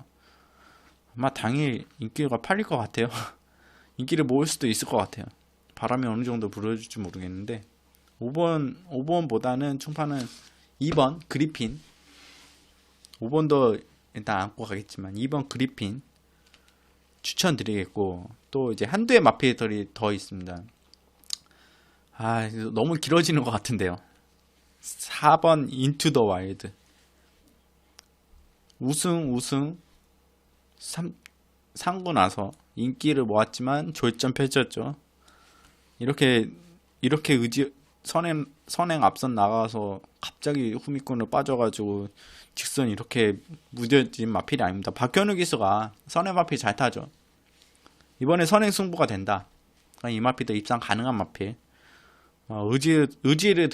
[SPEAKER 1] 아마 당일 인기가 팔릴 것 같아요. 인기를 모을 수도 있을 것 같아요. 바람이 어느 정도 불어줄지 모르겠는데 5번보다는 충파는 2번 그리핀 5번도 일단 안고 가겠지만 2번 그리핀 추천드리겠고 또 이제 한두의 마필들이 더 있습니다. 너무 길어지는 것 같은데요. 4번 인투 더 와일드 우승 상고 나서 인기를 모았지만 졸전 펼쳤죠. 이렇게 선행 앞선 나가서 갑자기 후미권으로 빠져가지고 직선 이렇게 무뎌진 마필이 아닙니다. 박현우 기수가 선행 마필 잘 타죠. 이번에 선행 승부가 된다. 이 마필도 입상 가능한 마필. 의지를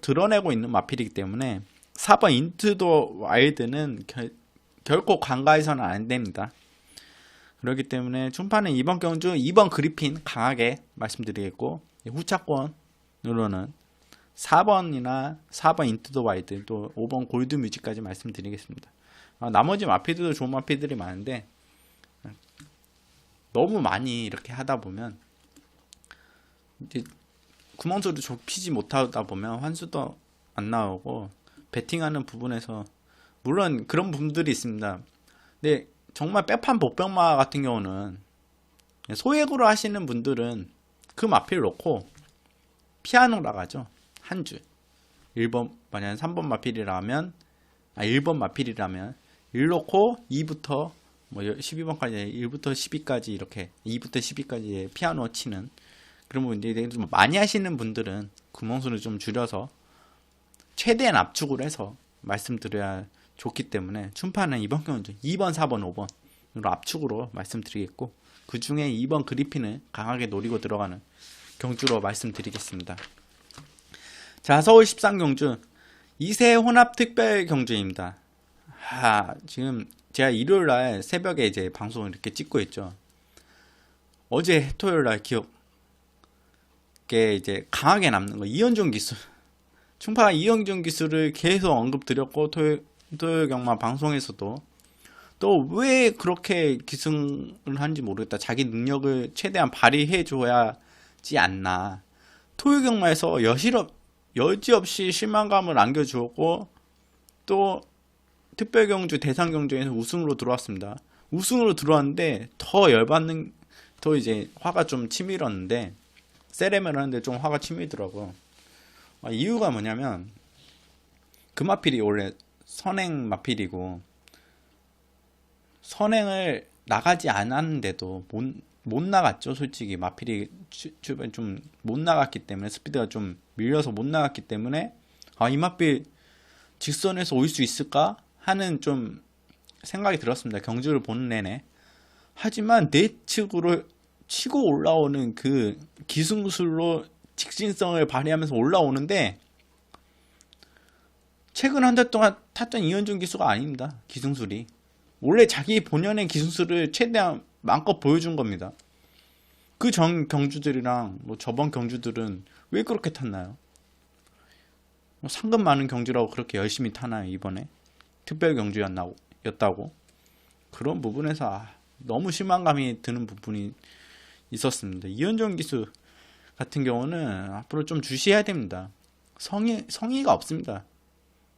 [SPEAKER 1] 드러내고 있는 마필이기 때문에 4번 인투 더 와일드는 결코 간과해서는 안 됩니다. 그렇기 때문에 충파는 이번 경주 2번 그리핀 강하게 말씀드리겠고 후차권으로는 4번이나 4번 인투 더 와일드 또 5번 골드뮤직까지 말씀드리겠습니다. 나머지 마필들도 좋은 마필들이 많은데 너무 많이 이렇게 하다 보면 이제 구멍소리도 좁히지 못하다 보면 환수도 안 나오고 배팅하는 부분에서 물론 그런 부분들이 있습니다. 근데 정말 빼판 복병마 같은 경우는 소액으로 하시는 분들은 그 마필 놓고 피아노라 가죠. 한 줄 1번 만약 3번 마필이라면 1번 마필이라면 1 놓고 2부터 뭐 12번까지 1부터 10위까지 이렇게 2부터 10위까지 피아노 치는 그런 분들이 좀 많이 하시는 분들은 구멍수를 좀 줄여서 최대한 압축을 해서 말씀드려야 좋기 때문에 춤파는 이번 경우는 2번, 4번, 5번으로 압축으로 말씀드리겠고 그 중에 2번 그리핀을 강하게 노리고 들어가는 경주로 말씀드리겠습니다. 자, 서울 13경주 2세 혼합 특별 경주입니다. 지금 제가 일요일날 새벽에 이제 방송을 이렇게 찍고 있죠. 어제 토요일날 기억에 이제 강하게 남는 거 이현종 기술. 충파 이현종 기술을 계속 언급드렸고 토요일 경마 방송에서도 또 왜 그렇게 기승을 하는지 모르겠다. 자기 능력을 최대한 발휘해 줘야지 않나. 토요일 경마에서 여지없이 실망감을 안겨주었고 또 특별경주 대상경주에서 우승으로 들어왔습니다. 우승으로 들어왔는데 더 이제 화가 좀 치밀었는데 세레머니를 하는데 좀 화가 치밀더라고. 이유가 뭐냐면 그 마필이 원래 선행 마필이고 선행을 나가지 않았는데도 못 나갔죠. 솔직히 마필이 주변 좀 못 나갔기 때문에 스피드가 좀 밀려서 못 나갔기 때문에 이 마필 직선에서 올 수 있을까 하는 좀 생각이 들었습니다. 경주를 보는 내내. 하지만 내측으로 치고 올라오는 그 기승술로 직진성을 발휘하면서 올라오는데 최근 한 달 동안 탔던 이현준 기수가 아닙니다. 기승술이. 원래 자기 본연의 기승술을 최대한 마음껏 보여준 겁니다. 그 전 경주들이랑 뭐 저번 경주들은 왜 그렇게 탔나요? 상금 많은 경주라고 그렇게 열심히 타나요? 이번에 특별 경주였다고 그런 부분에서 너무 실망감이 드는 부분이 있었습니다. 이현종 기수 같은 경우는 앞으로 좀 주시해야 됩니다. 성의가 없습니다.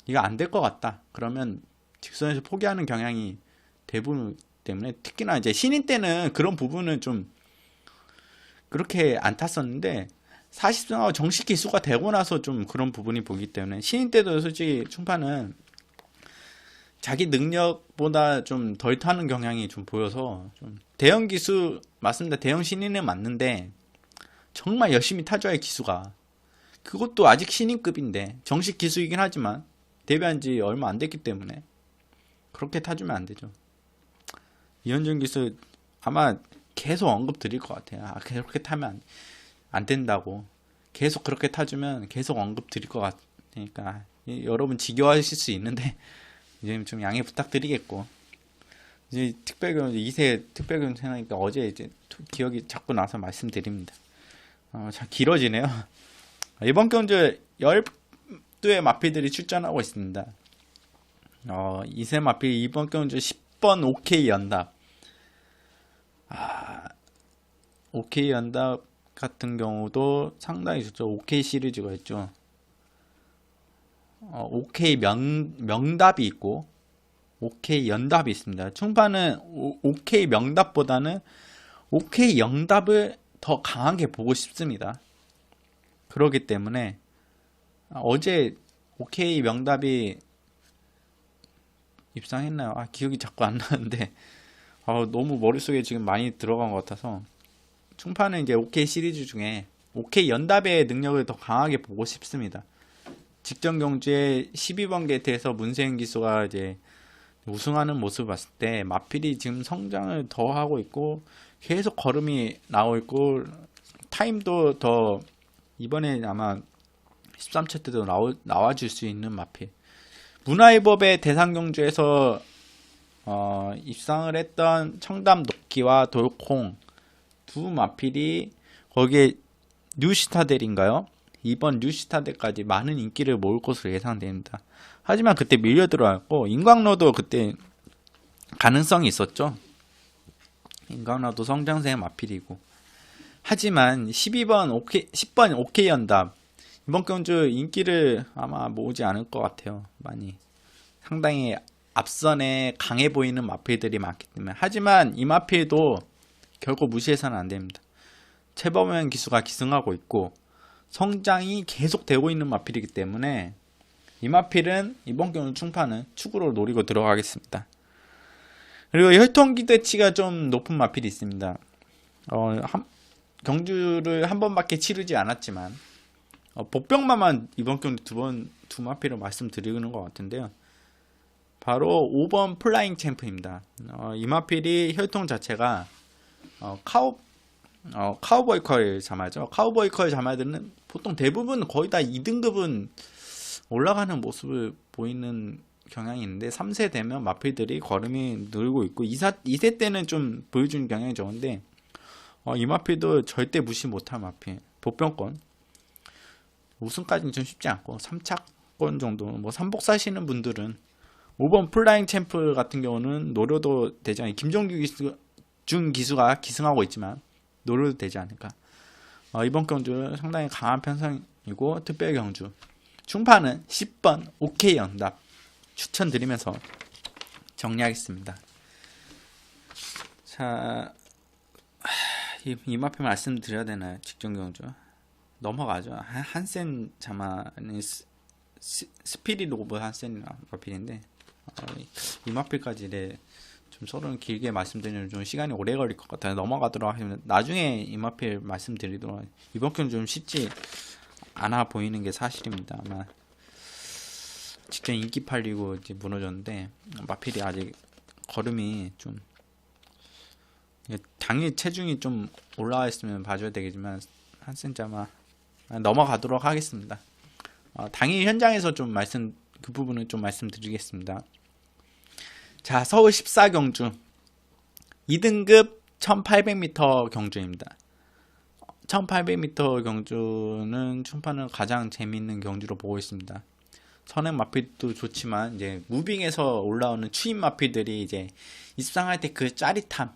[SPEAKER 1] 이거 안 될 것 같다. 그러면 직선에서 포기하는 경향이 대부분 때문에 특히나 이제 신인 때는 그런 부분은 좀 그렇게 안 탔었는데 40승하고 정식 기수가 되고 나서 좀 그런 부분이 보이기 때문에 신인 때도 솔직히 충파는 자기 능력보다 좀 덜 타는 경향이 좀 보여서 좀 대형 기수 맞습니다. 대형 신인은 맞는데 정말 열심히 타줘야 기수가 그것도 아직 신인급인데 정식 기수이긴 하지만 데뷔한 지 얼마 안 됐기 때문에 그렇게 타주면 안 되죠. 이현준 기수 아마 계속 언급 드릴 것 같아요. 그렇게 타면 안 된다고. 계속 그렇게 타주면 계속 언급 드릴 것 같으니까 여러분 지겨워하실 수 있는데 이제 좀 양해 부탁드리겠고 이제 특별경주 2세 특별경주 생각하니까 어제 이제 기억이 자꾸 나서 말씀드립니다. 잘 길어지네요. 이번 경주 12의 마필들이 출전하고 있습니다. 2세 마필 이번 경주 10번 OK 연답. OK 연답 같은 경우도 상당히 좋죠. OK 시리즈가 있죠. OK 명답이 있고 OK 연답이 있습니다. 충파는 OK 명답보다는 OK 영답을 더 강하게 보고 싶습니다. 그렇기 때문에 어제 OK 명답이 입상했나요? 기억이 자꾸 안 나는데 너무 머릿속에 지금 많이 들어간 것 같아서 충파는 이제 OK 시리즈 중에 OK 연답의 능력을 더 강하게 보고 싶습니다. 직전 경주에 12번 게이트에서 문세윤 기수가 이제 우승하는 모습을 봤을 때 마필이 지금 성장을 더 하고 있고 계속 걸음이 나오고 있고 타임도 더 이번에 아마 13차 때도 나와줄 수 있는 마필. 문화일법의 대상경주에서 입상을 했던 청담 노키와 돌콩 두 마필이 거기에 뉴시타델인가요? 이번 뉴시타델까지 많은 인기를 모을 것으로 예상됩니다. 하지만 그때 밀려 들어왔고 인광로도 그때 가능성이 있었죠. 인광로도 성장세의 마필이고 하지만 10번 OK 연답 이번 경주 인기를 아마 모으지 않을 것 같아요. 많이 상당히 앞선에 강해 보이는 마필들이 많기 때문에 하지만 이 마필도 결코 무시해서는 안 됩니다. 최범현 기수가 기승하고 있고 성장이 계속 되고 있는 마필이기 때문에 이 마필은 이번 경주 충파는 축으로 노리고 들어가겠습니다. 그리고 혈통 기대치가 좀 높은 마필이 있습니다. 경주를 한 번밖에 치르지 않았지만 복병마만 이번 경주 두 마필을 말씀드리는 것 같은데요. 바로 5번 플라잉 챔프입니다. 이 마필이 혈통 자체가 카우보이 컬 자마죠. 카우보이 컬 자마들은 보통 대부분 거의 다 2등급은 올라가는 모습을 보이는 경향이 있는데 3세 되면 마필들이 걸음이 늘고 있고 2세 때는 좀 보여주는 경향이 좋은데 이 마필도 절대 무시 못할 마필. 복병권 우승까지는 좀 쉽지 않고 3차권 정도 뭐 3복 사시는 분들은 5번 플라잉 챔프 같은 경우는 노려도 되지 않을까. 김종규 기수가 기승하고 있지만 노려도 되지 않을까. 이번 경주 상당히 강한 편성이고 특별 경주 충파는 10번 OK 연답 추천드리면서 정리하겠습니다. 자, 이 마필 말씀드려야 되나요? 직전 경주 넘어가죠. 한센 자마는 스피릿 오브 한센 마필인데 이 마필까지 좀 서로는 길게 말씀드리면 좀 시간이 오래 걸릴 것 같아요. 넘어가도록 하시면 나중에 이 마필 말씀드리도록. 이번 경주 좀 쉽지 않아 보이는 게 사실입니다. 아마 직전 인기 팔리고 이제 무너졌는데 마필이 아직 걸음이 좀 당일 체중이 좀 올라와 있으면 봐줘야 되겠지만 한센자마 넘어가도록 하겠습니다. 당일 현장에서 좀 그 부분은 좀 말씀드리겠습니다. 자, 서울 14경주 2등급 1800m 경주입니다. 1800m 경주는 충파는 가장 재미있는 경주로 보고 있습니다. 선행 마필도 좋지만 이제 무빙에서 올라오는 추임 마필들이 이제 입상할 때 그 짜릿함.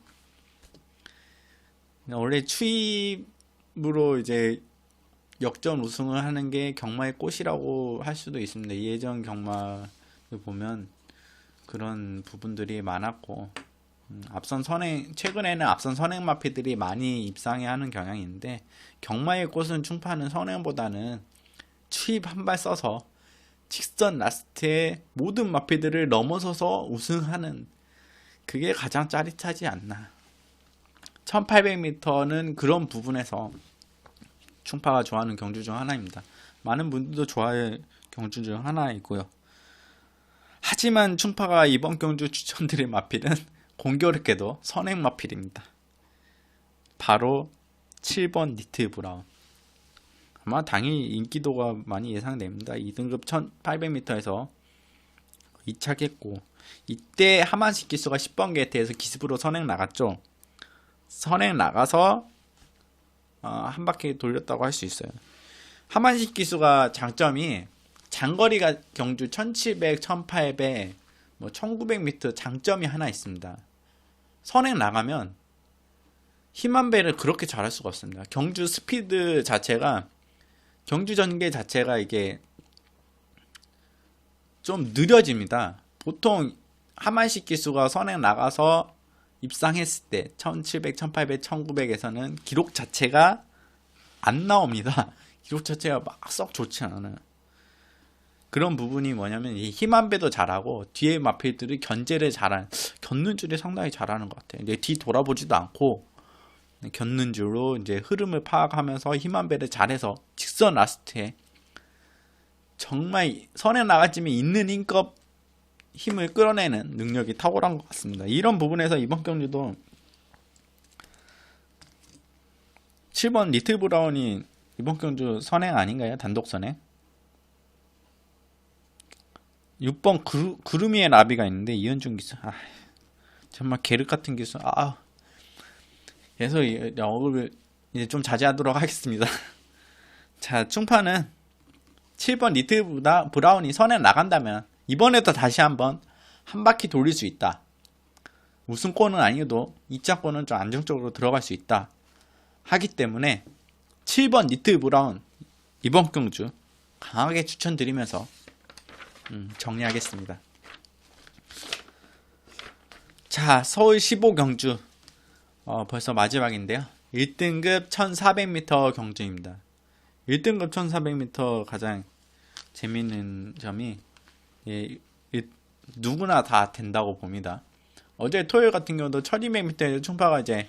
[SPEAKER 1] 원래 추임으로 이제 역전 우승을 하는 게 경마의 꽃이라고 할 수도 있습니다. 예전 경마를 보면 그런 부분들이 많았고 최근에는 앞선 선행 마필들이 많이 입상해 하는 경향이 있는데 경마의 꽃은 충파는 선행보다는 추입 한 발 써서 직선 라스트에 모든 마필들을 넘어서서 우승하는 그게 가장 짜릿하지 않나. 1800m는 그런 부분에서 충파가 좋아하는 경주 중 하나입니다. 많은 분들도 좋아할 경주 중 하나이고요. 하지만 충파가 이번 경주 추천드릴 마필은 공교롭게도 선행 마필입니다. 바로 7번 니트 브라운. 아마 당일 인기도가 많이 예상됩니다. 2등급 1800m에서 2차겠고 이때 하만식 기수가 10번 게이트에서 기습으로 선행 나갔죠. 선행 나가서 한 바퀴 돌렸다고 할 수 있어요. 하만식 기수가 장점이 장거리가 경주 1700, 1800, 뭐 1900m 장점이 하나 있습니다. 선행 나가면 힘한 배를 그렇게 잘할 수가 없습니다. 경주 스피드 자체가 경주 전개 자체가 이게 좀 느려집니다. 보통 하만식 기수가 선행 나가서 입상했을 때 1700, 1800, 1900에서는 기록 자체가 안 나옵니다. 기록 자체가 막 썩 좋지 않아요. 그런 부분이 뭐냐면 힘한 배도 잘하고 뒤에 마필들이 겪는 줄이 상당히 잘하는 것 같아요. 이제 뒤 돌아보지도 않고 겪는 줄로 이제 흐름을 파악하면서 힘한 배를 잘해서 직선 라스트에 정말 선에 나갔지만 있는 힘을 끌어내는 능력이 탁월한 것 같습니다. 이런 부분에서 이번 경주도 7번 리틀 브라운이 이번 경주 선행 아닌가요? 단독 선행? 6번 구루미의 나비가 있는데 이현중 기수. 정말 게르 같은 기수. 그래서 언급을 이제 좀 자제하도록 하겠습니다. 자, 충파는 7번 리틀 브라운이 선에 나간다면 이번에도 다시 한 바퀴 돌릴 수 있다. 우승권은 아니어도 2차권은 좀 안정적으로 들어갈 수 있다. 하기 때문에 7번 리틀 브라운 이번 경주 강하게 추천드리면서 정리하겠습니다. 자, 서울 15경주 벌써 마지막인데요. 1등급 1400m 경주입니다. 1등급 1400m 가장 재밌는 점이 누구나 다 된다고 봅니다. 어제 토요일 같은 경우도 1200m에서 충파가 이제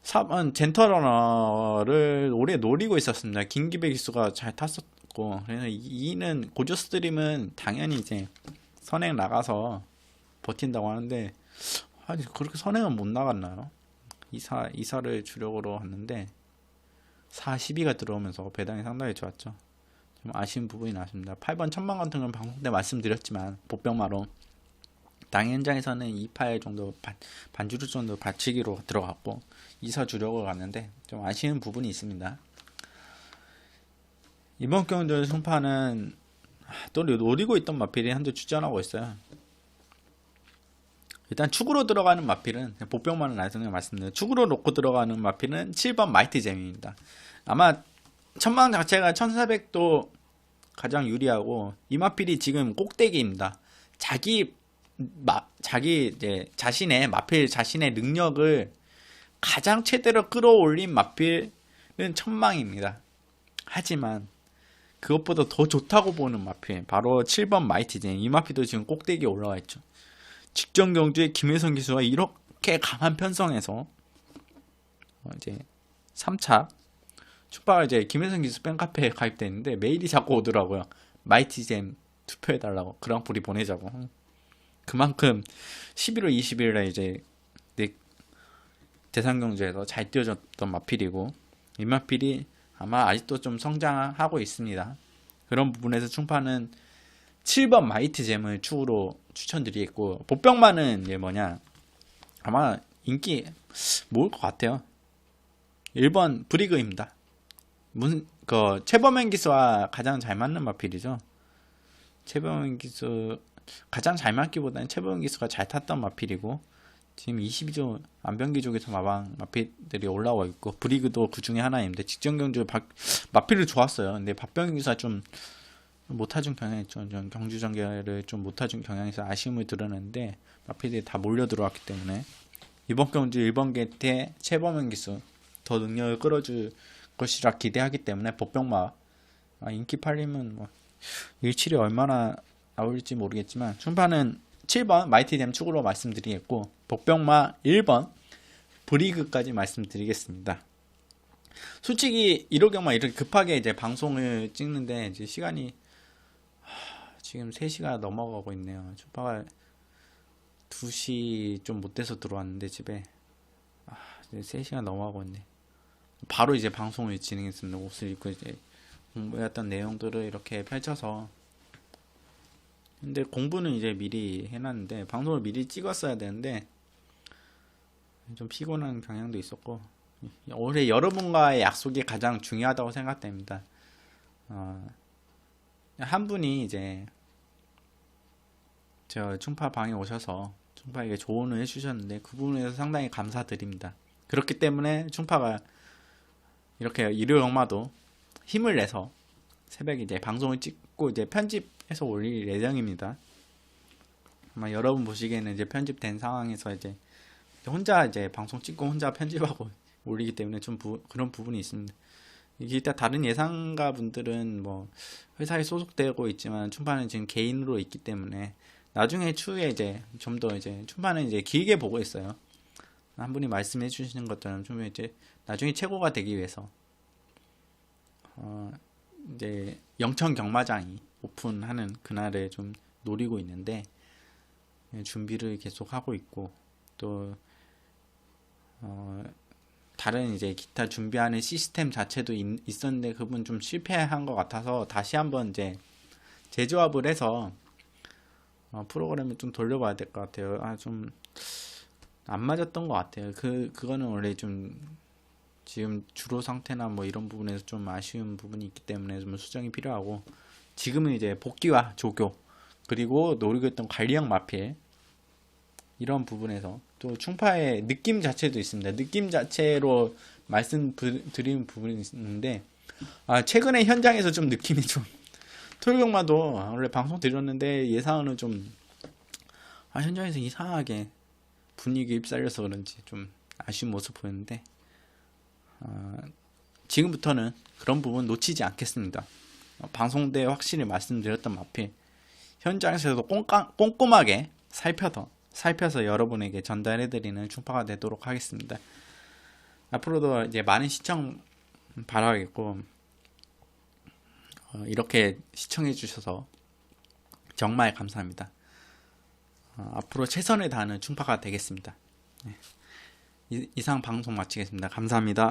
[SPEAKER 1] 3번 젠터러너를 오래 노리고 있었습니다. 김기배 기수가 잘 탔었고, 그래서 이는 고조 스트림은 당연히 이제 선행 나가서 버틴다고 하는데, 아니 그렇게 선행은 못 나갔나요? 2사를 주력으로 갔는데 4.12가 들어오면서 배당이 상당히 좋았죠. 좀 아쉬운 부분이 나십니다. 8번 천만 같은 건 방송 때 말씀드렸지만 보병마로 당 현장에서는 2파일 정도 반주루 정도 받치기로 들어갔고 2사 주력으로 갔는데 좀 아쉬운 부분이 있습니다. 이번 경주 승파는 또 노리고 있던 마필이 한대 출전하고 있어요. 일단 축으로 들어가는 마필은 보병만은 나중에 말씀드려요. 축으로 놓고 들어가는 마필은 7번 마이트잼입니다. 아마 천망 자체가 1400도 가장 유리하고 이 마필이 지금 꼭대기입니다. 자기 이제 자신의 마필 자신의 능력을 가장 최대로 끌어올린 마필은 천망입니다. 하지만 그것보다 더 좋다고 보는 마필 바로 7번 마이트잼. 이 마필도 지금 꼭대기에 올라와 있죠. 직전 경주에 김혜성 기수가 이렇게 강한 편성에서 이제 3차 축파가 이제 김혜성 기수 팬카페에 가입됐는데 메일이 자꾸 오더라고요. 마이티잼 투표해달라고 그랑프리 보내자고. 그만큼 11월 20일에 이제 대상 경주에서 잘 뛰어줬던 마필이고 이 마필이 아마 아직도 좀 성장하고 있습니다. 그런 부분에서 충파는 7번 마이트잼을 축으로 추천드리겠고 보병만은 이제 뭐냐 아마 인기 모을 것 같아요. 1번 브리그입니다. 최범현 기수와 가장 잘 맞는 마필이죠. 최범현 기수 가장 잘 맞기보다는 최범현 기수가 잘 탔던 마필이고 지금 22조 안병기족에서 마필들이 올라와 있고 브리그도 그 중에 하나인데 직전 경주 마필을 좋았어요. 근데 박병기 기수가 좀 못 타준 경향이 있죠. 경주 전개를 좀 못 타준 경향에서 아쉬움을 드러냈는데 마필들이 다 몰려 들어왔기 때문에 이번 경주 1번 게이트에 최범현 기수 더 능력을 끌어줄 것이라 기대하기 때문에 복병마 인기 팔림은 뭐 일칠이 얼마나 나올지 모르겠지만 충파는 7번 마이티잼 축으로 말씀드리겠고 복병마 1번 브리그까지 말씀드리겠습니다. 솔직히 1호경마 이렇게 급하게 이제 방송을 찍는데 이제 시간이 지금 3시가 넘어가고 있네요. 충파가 2시 좀 못 돼서 들어왔는데 집에 이제 3시간 넘어가고 있네. 바로 이제 방송을 진행했습니다. 옷을 입고 이제 공부했던 내용들을 이렇게 펼쳐서 근데 공부는 이제 미리 해놨는데 방송을 미리 찍었어야 되는데 좀 피곤한 경향도 있었고 올해 여러분과의 약속이 가장 중요하다고 생각됩니다. 한 분이 이제 저 충파 방에 오셔서 충파에게 조언을 해주셨는데 그 부분에서 상당히 감사드립니다. 그렇기 때문에 충파가 이렇게 일요일 엄마도 힘을 내서 새벽에 이제 방송을 찍고 이제 편집해서 올릴 예정입니다. 아마 여러분 보시기에는 이제 편집된 상황에서 이제 혼자 이제 방송 찍고 혼자 편집하고 올리기 때문에 좀 그런 부분이 있습니다. 일단 다른 예상가 분들은 뭐 회사에 소속되고 있지만 춘파는 지금 개인으로 있기 때문에 나중에 추후에 이제 좀 더 이제 춘파는 이제 길게 보고 있어요. 한 분이 말씀해 주시는 것처럼 좀 이제 나중에 최고가 되기 위해서 이제 영천 경마장이 오픈하는 그날에 좀 노리고 있는데 준비를 계속 하고 있고 또 다른 이제 기타 준비하는 시스템 자체도 있었는데 그분 좀 실패한 것 같아서 다시 한번 이제 재조합을 해서 프로그램을 좀 돌려봐야 될 것 같아요. 좀 안 맞았던 것 같아요. 그거는 원래 좀 지금 주로 상태나 뭐 이런 부분에서 좀 아쉬운 부분이 있기 때문에 좀 수정이 필요하고 지금은 이제 복귀와 조교 그리고 노리고 있던 관리형 마필 이런 부분에서 또 충파의 느낌 자체도 있습니다. 느낌 자체로 말씀드리는 부분이 있는데 최근에 현장에서 좀 느낌이 좀 토요경마도 원래 방송 드렸는데 예상은 좀 현장에서 이상하게 분위기 휩쓸려서 그런지 좀 아쉬운 모습 보였는데 지금부터는 그런 부분 놓치지 않겠습니다. 방송 때 확실히 말씀드렸던 마필 현장에서도 꼼꼼하게 살펴서 살펴서 여러분에게 전달해드리는 충파가 되도록 하겠습니다. 앞으로도 이제 많은 시청 바라겠고, 이렇게 시청해주셔서 정말 감사합니다. 앞으로 최선을 다하는 충파가 되겠습니다. 네. 이상 방송 마치겠습니다. 감사합니다.